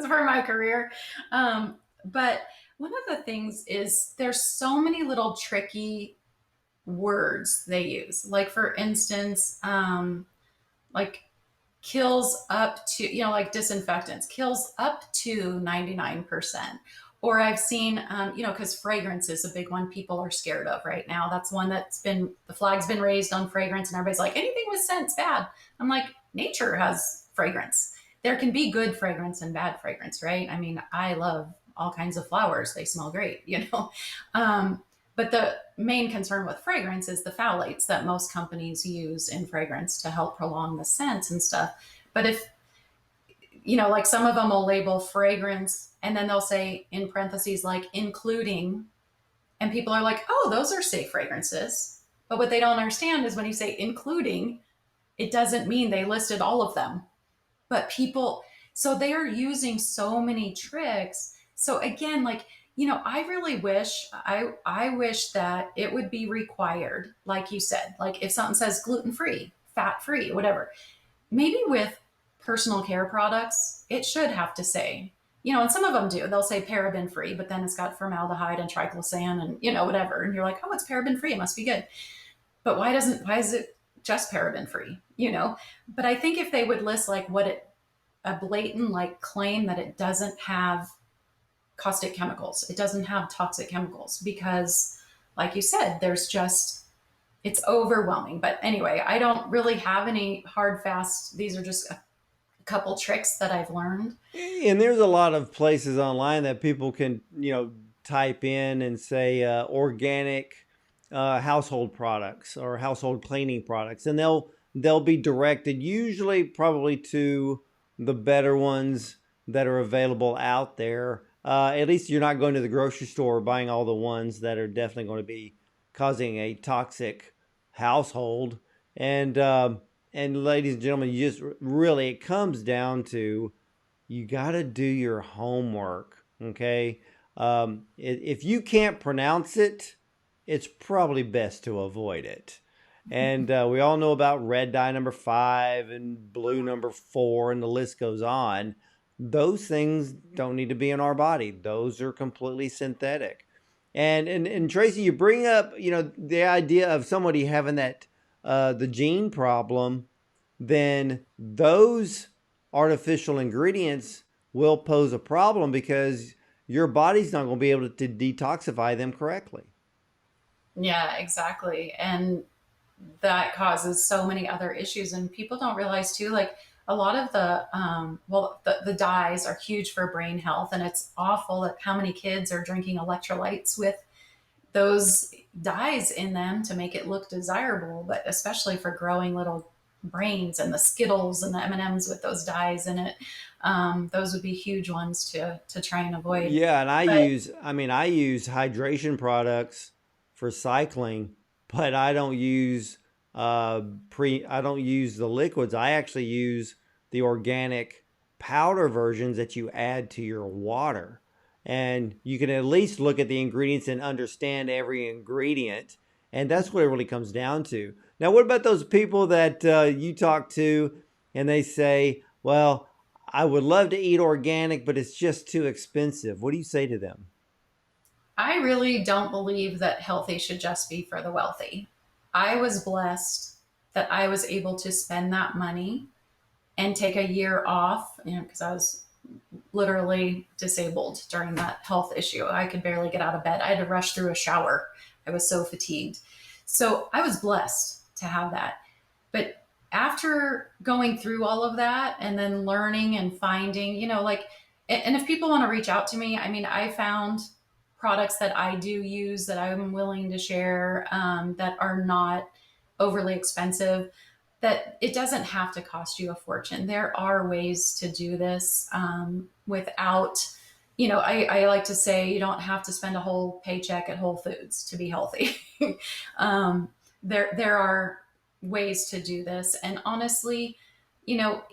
for my career. But one of the things is there's so many little tricky words they use. Like for instance, like kills up to, like disinfectants, kills up to 99%. Or I've seen, because fragrance is a big one people are scared of right now. That's one the flag's been raised on fragrance, and everybody's like, anything with scent's bad. I'm like, nature has fragrance. There can be good fragrance and bad fragrance, right? I mean, I love all kinds of flowers, they smell great, Um, but the main concern with fragrance is the phthalates that most companies use in fragrance to help prolong the scent and stuff. But if, like some of them will label fragrance and then they'll say in parentheses, like including, and people are like, oh, those are safe fragrances. But what they don't understand is when you say including, it doesn't mean they listed all of them. But so they are using so many tricks. So again, like, I really I wish that it would be required, like you said, like if something says gluten free, fat free, whatever, maybe with personal care products, it should have to say, and some of them do. They'll say paraben free, but then it's got formaldehyde and triclosan and, whatever. And you're like, oh, it's paraben free. It must be good. But why is it just paraben free? But I think if they would list like a blatant like claim that it doesn't have caustic chemicals, it doesn't have toxic chemicals, because like you said, it's overwhelming. But anyway, I don't really have any hard fast. These are just a couple tricks that I've learned. And there's a lot of places online that people can, type in and say organic household products or household cleaning products, and they'll be directed usually probably to the better ones that are available out there. At least you're not going to the grocery store buying all the ones that are definitely going to be causing a toxic household. And and ladies and gentlemen, you just really, it comes down to, you got to do your homework. Okay. If you can't pronounce it, it's probably best to avoid it. And we all know about red dye number 5 and blue number 4, and the list goes on. Those things don't need to be in our body. Those are completely synthetic. And Tracy, you bring up, the idea of somebody having that the gene problem, then those artificial ingredients will pose a problem because your body's not going to be able to detoxify them correctly. Yeah, exactly. And that causes so many other issues. And people don't realize too, like a lot of the dyes are huge for brain health. And it's awful that how many kids are drinking electrolytes with those dyes in them to make it look desirable, but especially for growing little brains, and the Skittles and the M&Ms with those dyes in it. Those would be huge ones to try and avoid. Yeah, and But I use hydration products for cycling, but I don't use I don't use the liquids. I actually use the organic powder versions that you add to your water. And you can at least look at the ingredients and understand every ingredient. And that's what it really comes down to. Now, what about those people that you talk to and they say, well, I would love to eat organic, but it's just too expensive? What do you say to them? I really don't believe that healthy should just be for the wealthy. I was blessed that I was able to spend that money and take a year off, because I was literally disabled during that health issue. I could barely get out of bed. I had to rush through a shower. I was so fatigued. So I was blessed to have that. But after going through all of that and then learning and finding, like, and if people want to reach out to me, I mean, I found products that I do use that I'm willing to share, that are not overly expensive, that it doesn't have to cost you a fortune. There are ways to do this, without, I like to say you don't have to spend a whole paycheck at Whole Foods to be healthy. um, there are ways to do this. And honestly, you know,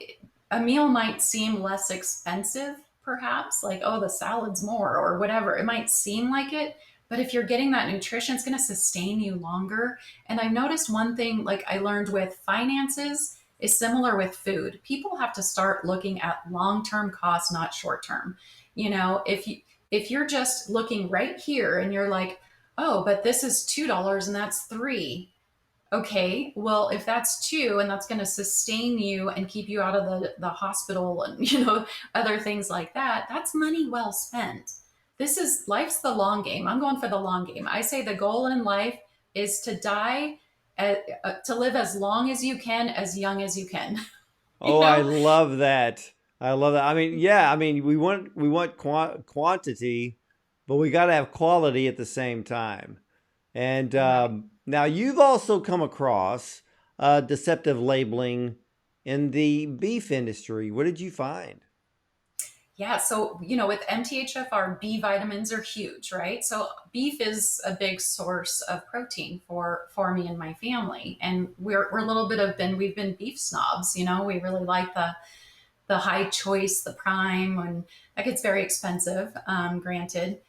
a meal might seem less expensive, perhaps, like, oh, the salad's more or whatever. It might seem like it, but if you're getting that nutrition, it's going to sustain you longer. And I noticed one thing, like I learned with finances, is similar with food. People have to start looking at long-term costs, not short-term. If you're just looking right here and you're like, oh, but this is $2 and that's 3. Okay, well, if that's 2 and that's going to sustain you and keep you out of the hospital and, other things like that, that's money well spent. This is life's the long game. I'm going for the long game. I say the goal in life is to die, to live as long as you can, as young as you can. you Oh, I know, love that. I love that. I mean, yeah, I mean, we want quantity, but we got to have quality at the same time. And right. now you've also come across deceptive labeling in the beef industry. What did you find? Yeah, so with MTHFR, B vitamins are huge, right? So beef is a big source of protein for me and my family, and we're a little bit of been we've been beef snobs. We really like the high choice, the prime, and that gets very expensive, granted.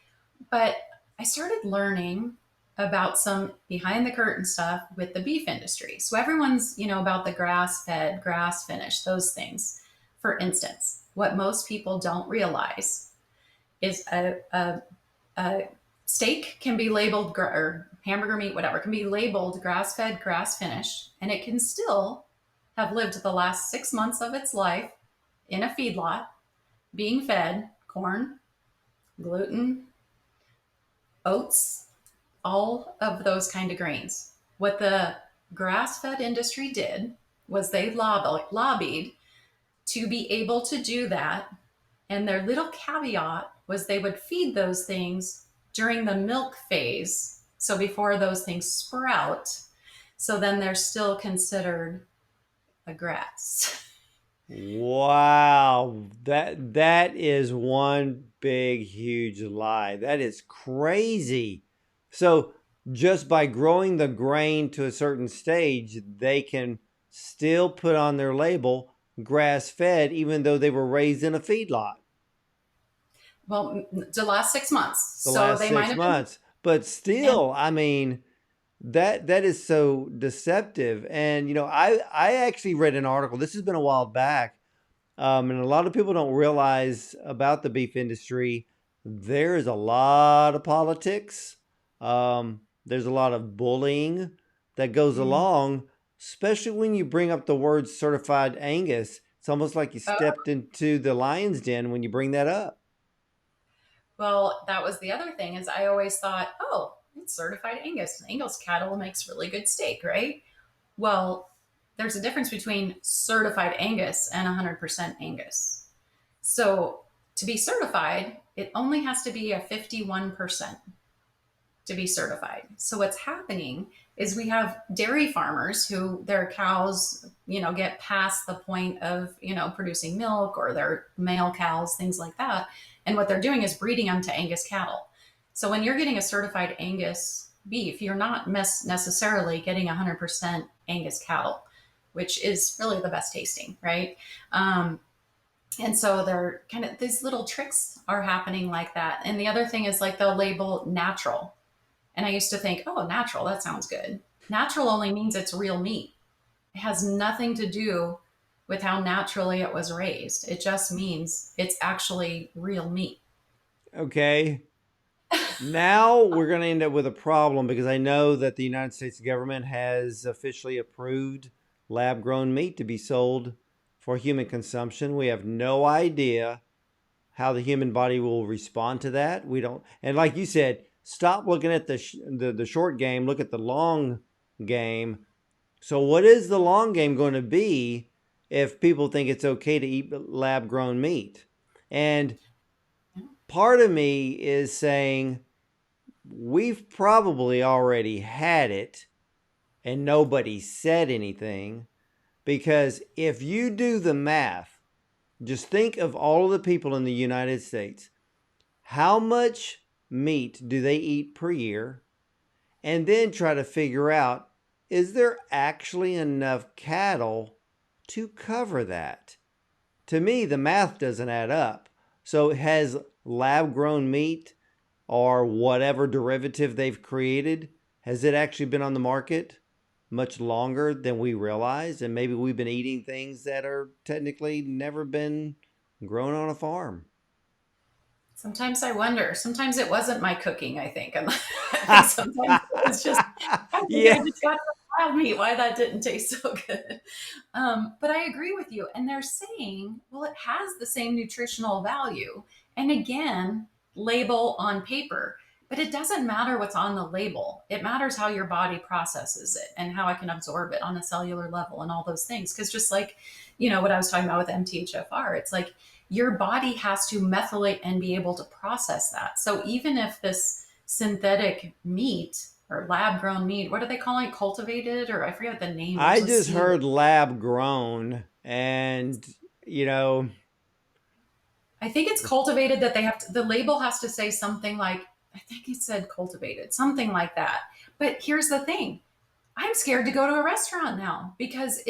But I started learning about some behind the curtain stuff with the beef industry. So everyone's about the grass fed, grass finished, those things. For instance, what most people don't realize is a steak can be labeled, or hamburger meat, whatever, can be labeled grass fed, grass finished, and it can still have lived the last 6 months of its life in a feedlot being fed corn, gluten, oats, all of those kind of grains. What the grass fed industry did was they lobbied to be able to do that. And their little caveat was they would feed those things during the milk phase, so before those things sprout, so then they're still considered a grass. Wow, that is one big huge lie. That is crazy. So just by growing the grain to a certain stage, they can still put on their label grass fed even though they were raised in a feedlot Well, the last 6 months. the So last they might six have been, months. But and still, I mean, that is so deceptive. And I actually read an article. This has been a while back. And a lot of people don't realize about the beef industry. There's a lot of politics. There's a lot of bullying that goes mm, along, especially when you bring up the word certified Angus. It's almost like you oh, stepped into the lion's den when you bring that up. well, that was the other thing is I always thought, oh, it's certified Angus. Angus cattle makes really good steak, right? Well, there's a difference between certified Angus and 100% Angus. So to be certified, it only has to be a 51% to be certified. So what's happening is we have dairy farmers who their cows, get past the point of, producing milk, or their male cows, things like that. And what they're doing is breeding them to Angus cattle. So when you're getting a certified Angus beef, you're not necessarily getting 100% Angus cattle, which is really the best tasting, right? And so they're kind of, these little tricks are happening like that. And the other thing is like they'll label natural. And I used to think, oh, natural, that sounds good. Natural only means it's real meat. It has nothing to do with how naturally it was raised. It just means it's actually real meat. Okay. Now we're going to end up with a problem because I know that the United States government has officially approved lab grown meat to be sold for human consumption. We have no idea how the human body will respond to that. We don't, and like you said, stop looking at the short game, look at the long game. So what is the long game going to be if people think it's okay to eat lab grown meat? And part of me is saying we've probably already had it and nobody said anything, because if you do the math, just think of all of the people in the United States. How much meat do they eat per year? And then try to figure out, is there actually enough cattle to cover that? To me, the math doesn't add up. So has lab grown meat or whatever derivative they've created, has it actually been on the market much longer than we realize? And maybe we've been eating things that are technically never been grown on a farm. Sometimes I wonder. Sometimes it wasn't my cooking, I think. And I think sometimes it was just, I think I Yeah. just got some wild meat, why that didn't taste so good. But I agree with you. And they're saying, well, it has the same nutritional value. And again, label on paper. But it doesn't matter what's on the label. It matters how your body processes it and how it can absorb it on a cellular level and all those things. Because just like, what I was talking about with MTHFR, it's like your body has to methylate and be able to process that. So even if this synthetic meat or lab grown meat, what are they calling it? Cultivated, or I forget what the name, I there's a just C word. heard lab grown, and you know, I think it's cultivated, that they have to, the label has to say something like, I think it said cultivated, something like that. But here's the thing, I'm scared to go to a restaurant now because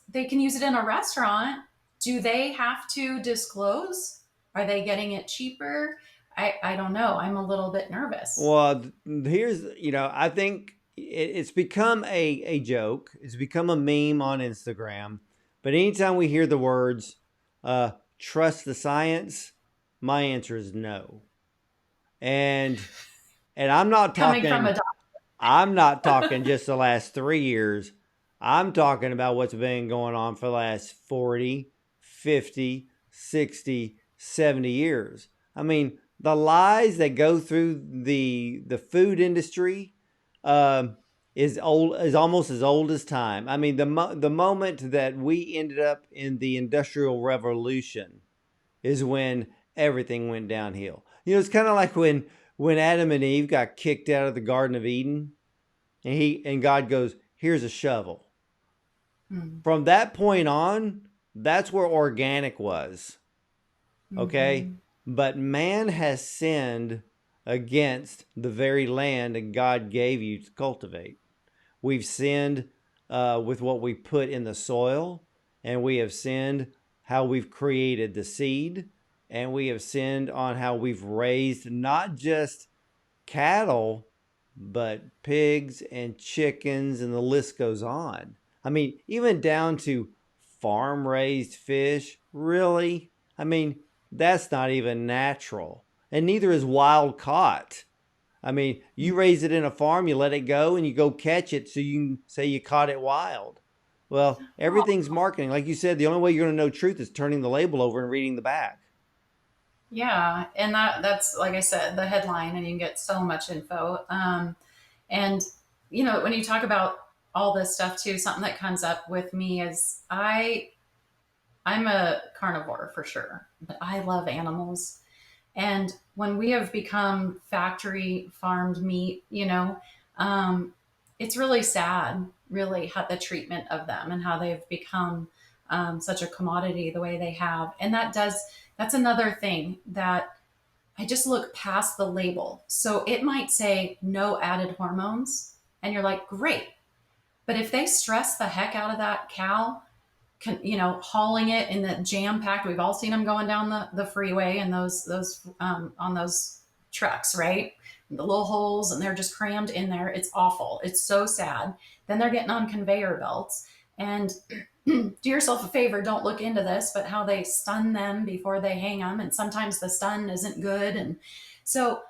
they can use it in a restaurant. Do they have to disclose? Are they getting it cheaper? I don't know. I'm a little bit nervous. well, here's, I think it's become a joke. It's become a meme on Instagram. But anytime we hear the words "trust the science," my answer is no. And and Coming from a doctor. I'm not talking just the last 3 years. I'm talking about what's been going on for the last 40, 50, 60, 70 years. I mean, the lies that go through the food industry uh, is almost as old as time. I mean, the moment that we ended up in the Industrial Revolution is when everything went downhill. It's kind of like when Adam and Eve got kicked out of the Garden of Eden, and God goes, "Here's a shovel." Mm. From that point on, that's where organic was. Okay? Mm-hmm. But man has sinned against the very land that God gave you to cultivate. We've sinned with what we put in the soil, and we have sinned how we've created the seed, and we have sinned on how we've raised not just cattle, but pigs and chickens, and the list goes on. I mean, even down to farm raised fish. Really? I mean, that's not even natural. And neither is wild caught. I mean, you raise it in a farm, you let it go, and you go catch it so you can say you caught it wild. Well, Well, everything's marketing. Like you said, the only way you're going to know truth is turning the label over and reading the back. yeah, and that's like I said, the headline, and you can get so much info. And when you talk about all this stuff too, something that comes up with me is I'm a carnivore for sure, but I love animals. And when we have become factory farmed meat, it's really sad, really, how the treatment of them and how they've become such a commodity the way they have. And that's another thing that I just look past the label. So it might say no added hormones, and you're like, great. But if they stress the heck out of that cow, hauling it in the jam packed. We've all seen them going down the freeway and those on those trucks, right? The little holes, and they're just crammed in there. It's awful. It's so sad. Then they're getting on conveyor belts. And do yourself a favor, don't look into this, but how they stun them before they hang them. And sometimes the stun isn't good. And so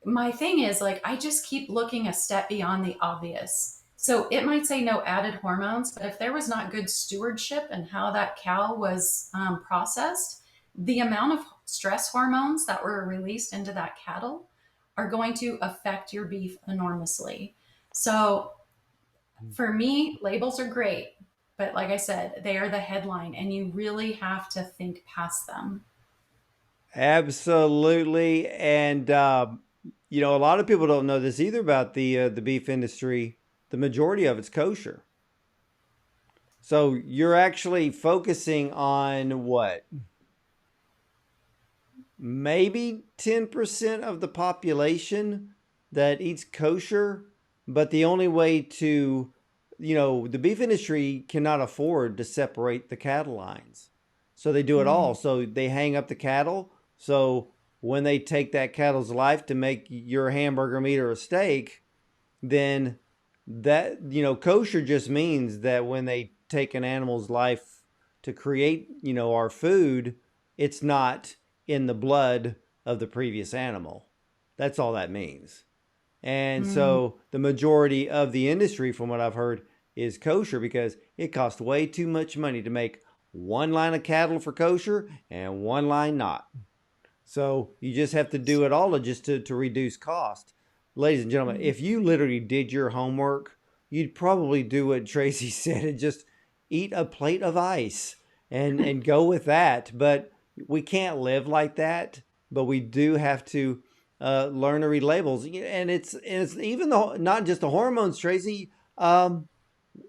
my thing is, like, I just keep looking a step beyond the obvious. So it might say no added hormones, but if there was not good stewardship and how that cow was processed, the amount of stress hormones that were released into that cattle are going to affect your beef enormously. So for me, labels are great, but like I said, they are the headline, and you really have to think past them. Absolutely. And, a lot of people don't know this either about the beef industry. The majority of it's kosher. So you're actually focusing on what? Maybe 10% of the population that eats kosher, but the only way to, the beef industry cannot afford to separate the cattle lines. So they do it all. Mm. So they hang up the cattle. So when they take that cattle's life to make your hamburger meat or a steak, then that, kosher just means that when they take an animal's life to create, our food, it's not in the blood of the previous animal. That's all that means. And Mm. so the majority of the industry, from what I've heard, is kosher because it costs way too much money to make one line of cattle for kosher and one line not. So you just have to do it all to reduce cost. Ladies and gentlemen, Mm. if you literally did your homework, you'd probably do what Tracy said and just eat a plate of ice and go with that. But we can't live like that. But we do have to learn to read labels, and it's even though not just the hormones, Tracy.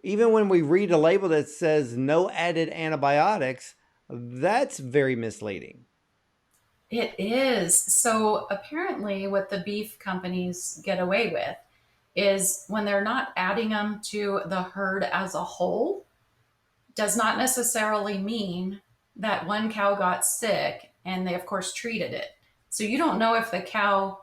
Even when we read a label that says no added antibiotics, that's very misleading. It is. So apparently, what the beef companies get away with is when they're not adding them to the herd as a whole, does not necessarily mean that one cow got sick and they, of course, treated it. So you don't know if the cow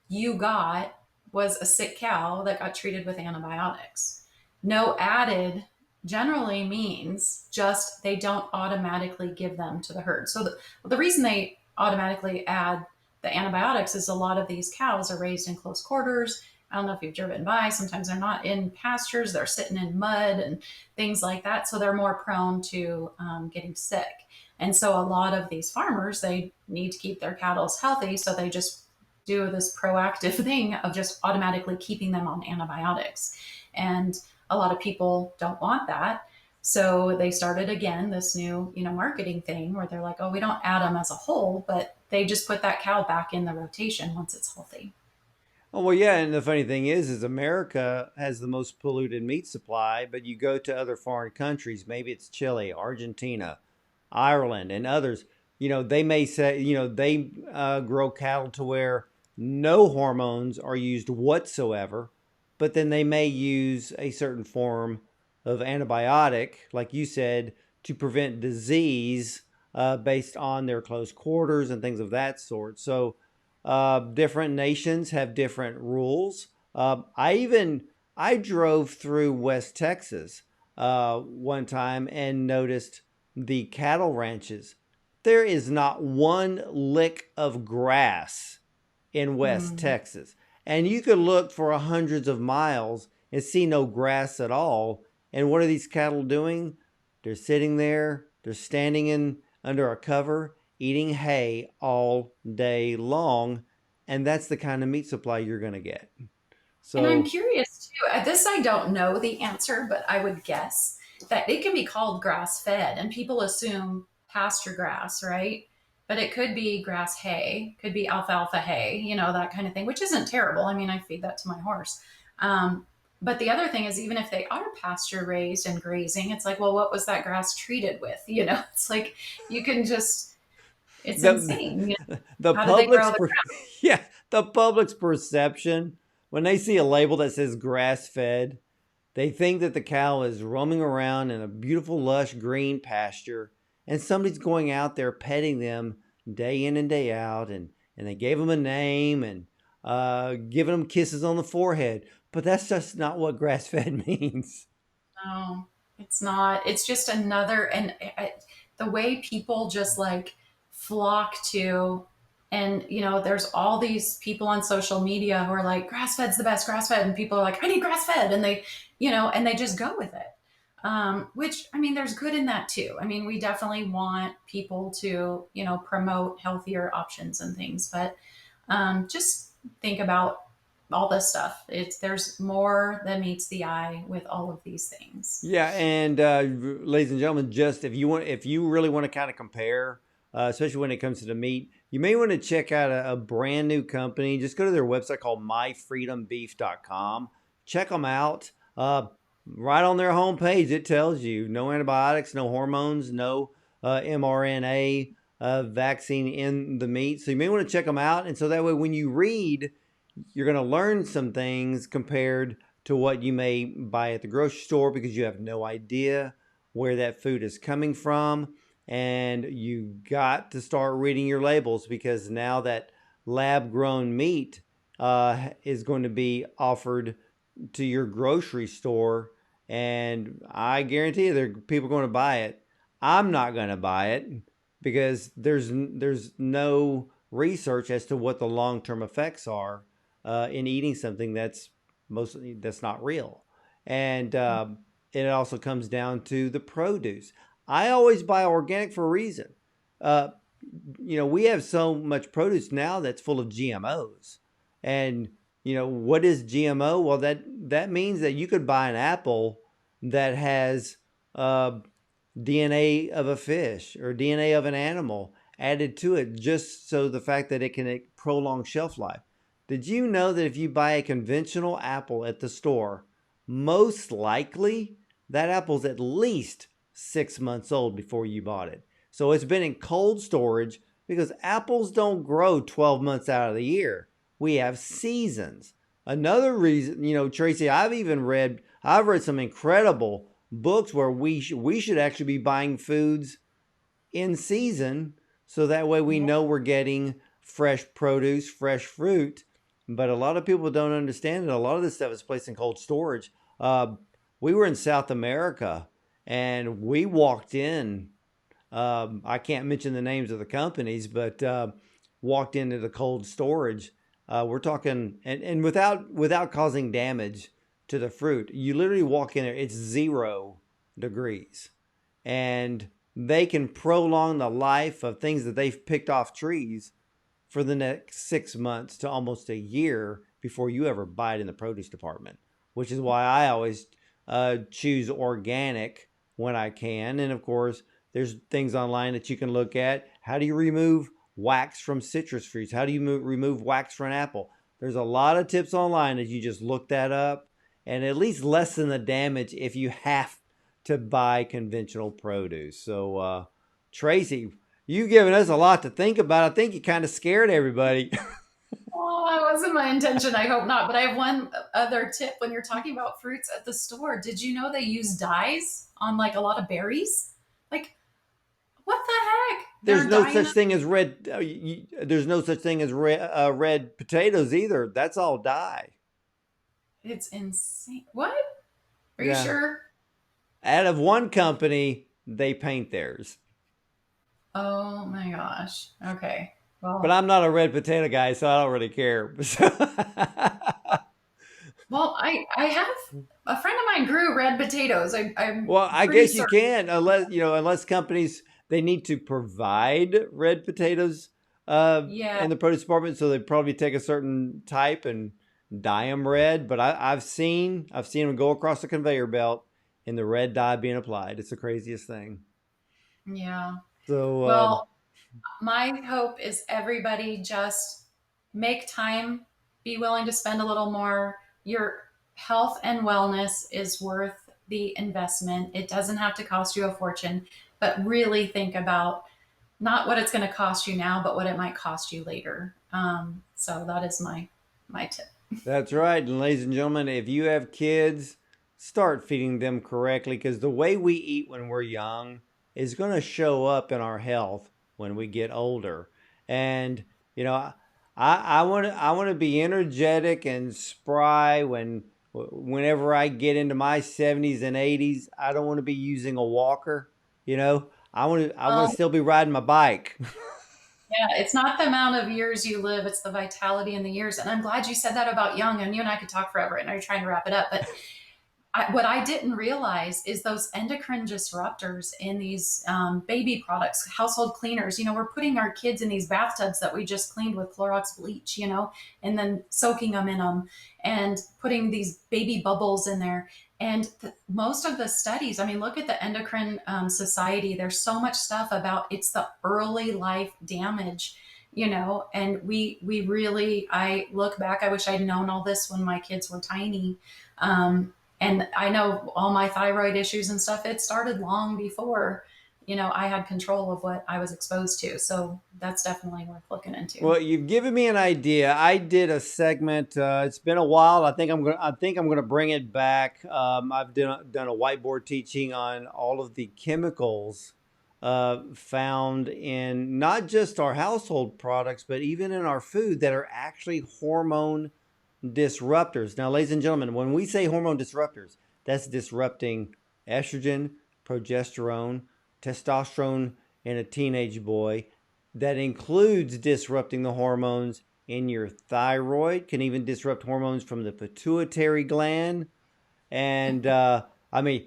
you got was a sick cow that got treated with antibiotics. No added generally means just they don't automatically give them to the herd. So the reason they automatically add the antibiotics is a lot of these cows are raised in close quarters. I don't know if you've driven by. Sometimes they're not in pastures, they're sitting in mud and things like that. So they're more prone to getting sick. And so a lot of these farmers, they need to keep their cattle healthy. So they just do this proactive thing of just automatically keeping them on antibiotics. And a lot of people don't want that. So they started again this new, marketing thing where they're like, oh, we don't add them as a whole, but they just put that cow back in the rotation once it's healthy. Oh, well, yeah, and the funny thing is America has the most polluted meat supply, but you go to other foreign countries, maybe it's Chile, Argentina, Ireland, and others. They may say, they grow cattle to where no hormones are used whatsoever, but then they may use a certain form of antibiotic, like you said, to prevent disease based on their close quarters and things of that sort. So, different nations have different rules. I drove through West Texas one time and noticed the cattle ranches. There is not one lick of grass in West Mm. Texas, and you could look for hundreds of miles and see no grass at all. And what are these cattle doing? They're sitting there. They're standing in under a cover eating hay all day long, and that's the kind of meat supply you're going to get. And I'm So, curious too. At this, I don't know the answer, but I would guess that it can be called grass fed, and people assume pasture grass, right? But it could be grass hay, could be alfalfa hay, that kind of thing, which isn't terrible. I mean, I feed that to my horse. Um, but the other thing is, even if they are pasture raised and grazing, it's like, well, what was that grass treated with? It's like you can just, it's the insane. the How did they grow public's the yeah, the public's perception when they see a label that says grass fed, they think that the cow is roaming around in a beautiful lush green pasture and somebody's going out there petting them day in and day out, and they gave them a name and giving them kisses on the forehead, but that's just not what grass fed means. No, it's not. It's just another, and the way people just like flock to, and there's all these people on social media who are like, grass fed's the best, grass fed. And people are like, I need grass fed. And they just go with it. Which, I mean, there's good in that too. I mean, we definitely want people to, promote healthier options and things, but just think about all this stuff. There's more than meets the eye with all of these things. Yeah, and ladies and gentlemen, just if you really want to kind of compare, especially when it comes to the meat, you may want to check out a brand new company. Just go to their website called myfreedombeef.com. Check them out. Right on their homepage, it tells you no antibiotics, no hormones, no mRNA vaccine in the meat. So you may want to check them out, and so that way when you read, you're going to learn some things compared to what you may buy at the grocery store because you have no idea where that food is coming from. And you got to start reading your labels because now that lab grown meat is going to be offered to your grocery store. And I guarantee you there are people going to buy it. I'm not going to buy it because there's no research as to what the long-term effects are in eating something that's not real. And it also comes down to the produce. I always buy organic for a reason. Uh, we have so much produce now that's full of GMOs. And what is GMO? Well, that means that you could buy an apple that has uh, DNA of a fish or DNA of an animal added to it just so the fact that it can prolong shelf life. Did you know that if you buy a conventional apple at the store, most likely that apple's at least 6 months old before you bought it? So it's been in cold storage because apples don't grow 12 months out of the year. We have seasons. Another reason, Tracy, I've read some incredible books where we should actually be buying foods in season so that way we Yeah. know we're getting fresh produce, fresh fruit. But a lot of people don't understand it. A lot of this stuff is placed in cold storage. We were in South America and we walked in. I can't mention the names of the companies, but walked into the cold storage. We're talking, and without causing damage to the fruit. You literally walk in there; it's 0 degrees, and they can prolong the life of things that they've picked off trees for the next 6 months to almost a year before you ever buy it in the produce department. Which is why I always choose organic when I can. And of course, there's things online that you can look at. How do you remove wax from citrus fruits? How do you remove wax from an apple? There's a lot of tips online that you just look that up and at least lessen the damage if you have to buy conventional produce. So, Tracy, you've given us a lot to think about. I think you kind of scared everybody. Oh, that wasn't my intention. I hope not. But I have one other tip when you're talking about fruits at the store. Did you know they use dyes on like a lot of berries? Like, what the heck? There's They're no dyeing such them. thing as red. There's no such thing as red potatoes either. That's all dye. It's insane. What? Are you Yeah. sure? Out of one company, they paint theirs. Oh my gosh. Okay. But Well, I'm not a red potato guy, so I don't really care. I have a friend of mine grew red potatoes. I'm Well, I pretty guess you certain. can, unless companies they need to provide red potatoes Yeah. in the produce department, so they probably take a certain type and dye them red. But I've seen them go across the conveyor belt in the red dye being applied. It's the craziest thing. Yeah. So Well, my hope is everybody just make time, be willing to spend a little more. Your health and wellness is worth the investment. It doesn't have to cost you a fortune, but really think about not what it's going to cost you now, but what it might cost you later. So that is my tip. that's right. And ladies and gentlemen, if you have kids, start feeding them correctly because the way we eat when we're young is going to show up in our health when we get older. And, you know, I want to be energetic and spry whenever I get into my 70s and 80s. I don't want to be using a walker, you know. I want to Well, still be riding my bike. yeah, it's not the amount of years you live, it's the vitality in the years. And I'm glad you said that about young. And you and I could talk forever. And I'm trying to wrap it up. But what I didn't realize is those endocrine disruptors in these baby products, household cleaners. We're putting our kids in these bathtubs that we just cleaned with Clorox bleach, and then soaking them in them and putting these baby bubbles in there. And most of the studies, I mean, look at the endocrine society. There's so much stuff about it's the early life damage. And we really, I look back, I wish I'd known all this when my kids were tiny. And I know all my thyroid issues and stuff, it started long before, I had control of what I was exposed to. So that's definitely worth looking into. Well, you've given me an idea. I did a segment. It's been a while. I think I'm gonna bring it back. I've done a whiteboard teaching on all of the chemicals found in not just our household products, but even in our food that are actually hormone disruptors. Now, ladies and gentlemen, when we say hormone disruptors, that's disrupting estrogen, progesterone, testosterone in a teenage boy. That includes disrupting the hormones in your thyroid, can even disrupt hormones from the pituitary gland. And I mean,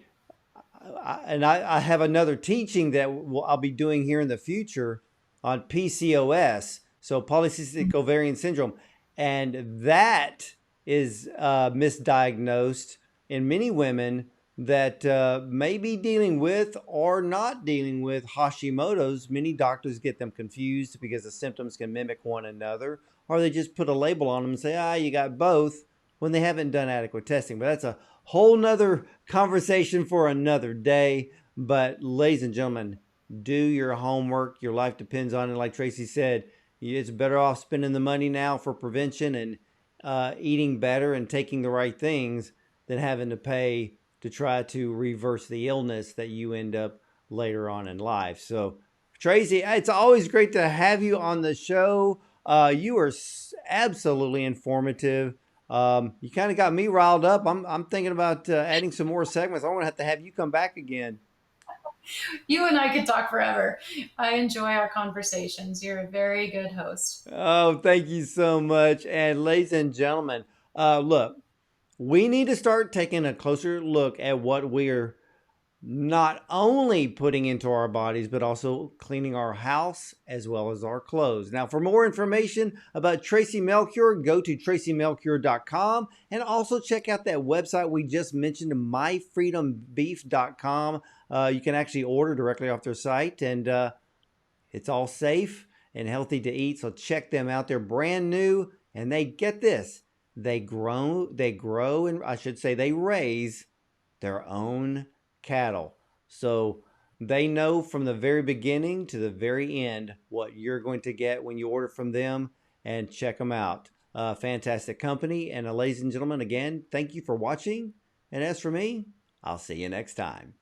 I have another teaching that I'll be doing here in the future on PCOS, so polycystic ovarian syndrome, and that is misdiagnosed in many women that may be dealing with or not dealing with Hashimoto's. Many doctors get them confused because the symptoms can mimic one another, or they just put a label on them and say, you got both, when they haven't done adequate testing. But that's a whole nother conversation for another day. But ladies and gentlemen, do your homework. Your life depends on it. Like Tracy said, it's better off spending the money now for prevention and eating better and taking the right things than having to pay to try to reverse the illness that you end up later on in life. So, Tracy, it's always great to have you on the show. You are absolutely informative. You kind of got me riled up. I'm thinking about adding some more segments. I want to have you come back again. You and I could talk forever. I enjoy our conversations. You're a very good host. Oh, thank you so much. And ladies and gentlemen, look, we need to start taking a closer look at what we're not only putting into our bodies, but also cleaning our house as well as our clothes. Now, for more information about Tracy Melchior, go to tracymelchior.com and also check out that website we just mentioned, myfreedombeef.com. You can actually order directly off their site, and it's all safe and healthy to eat. So check them out. They're brand new, and they get this. They grow, and I should say they raise their own cattle. So they know from the very beginning to the very end what you're going to get when you order from them, and check them out. Fantastic company. And ladies and gentlemen, again, thank you for watching. And as for me, I'll see you next time.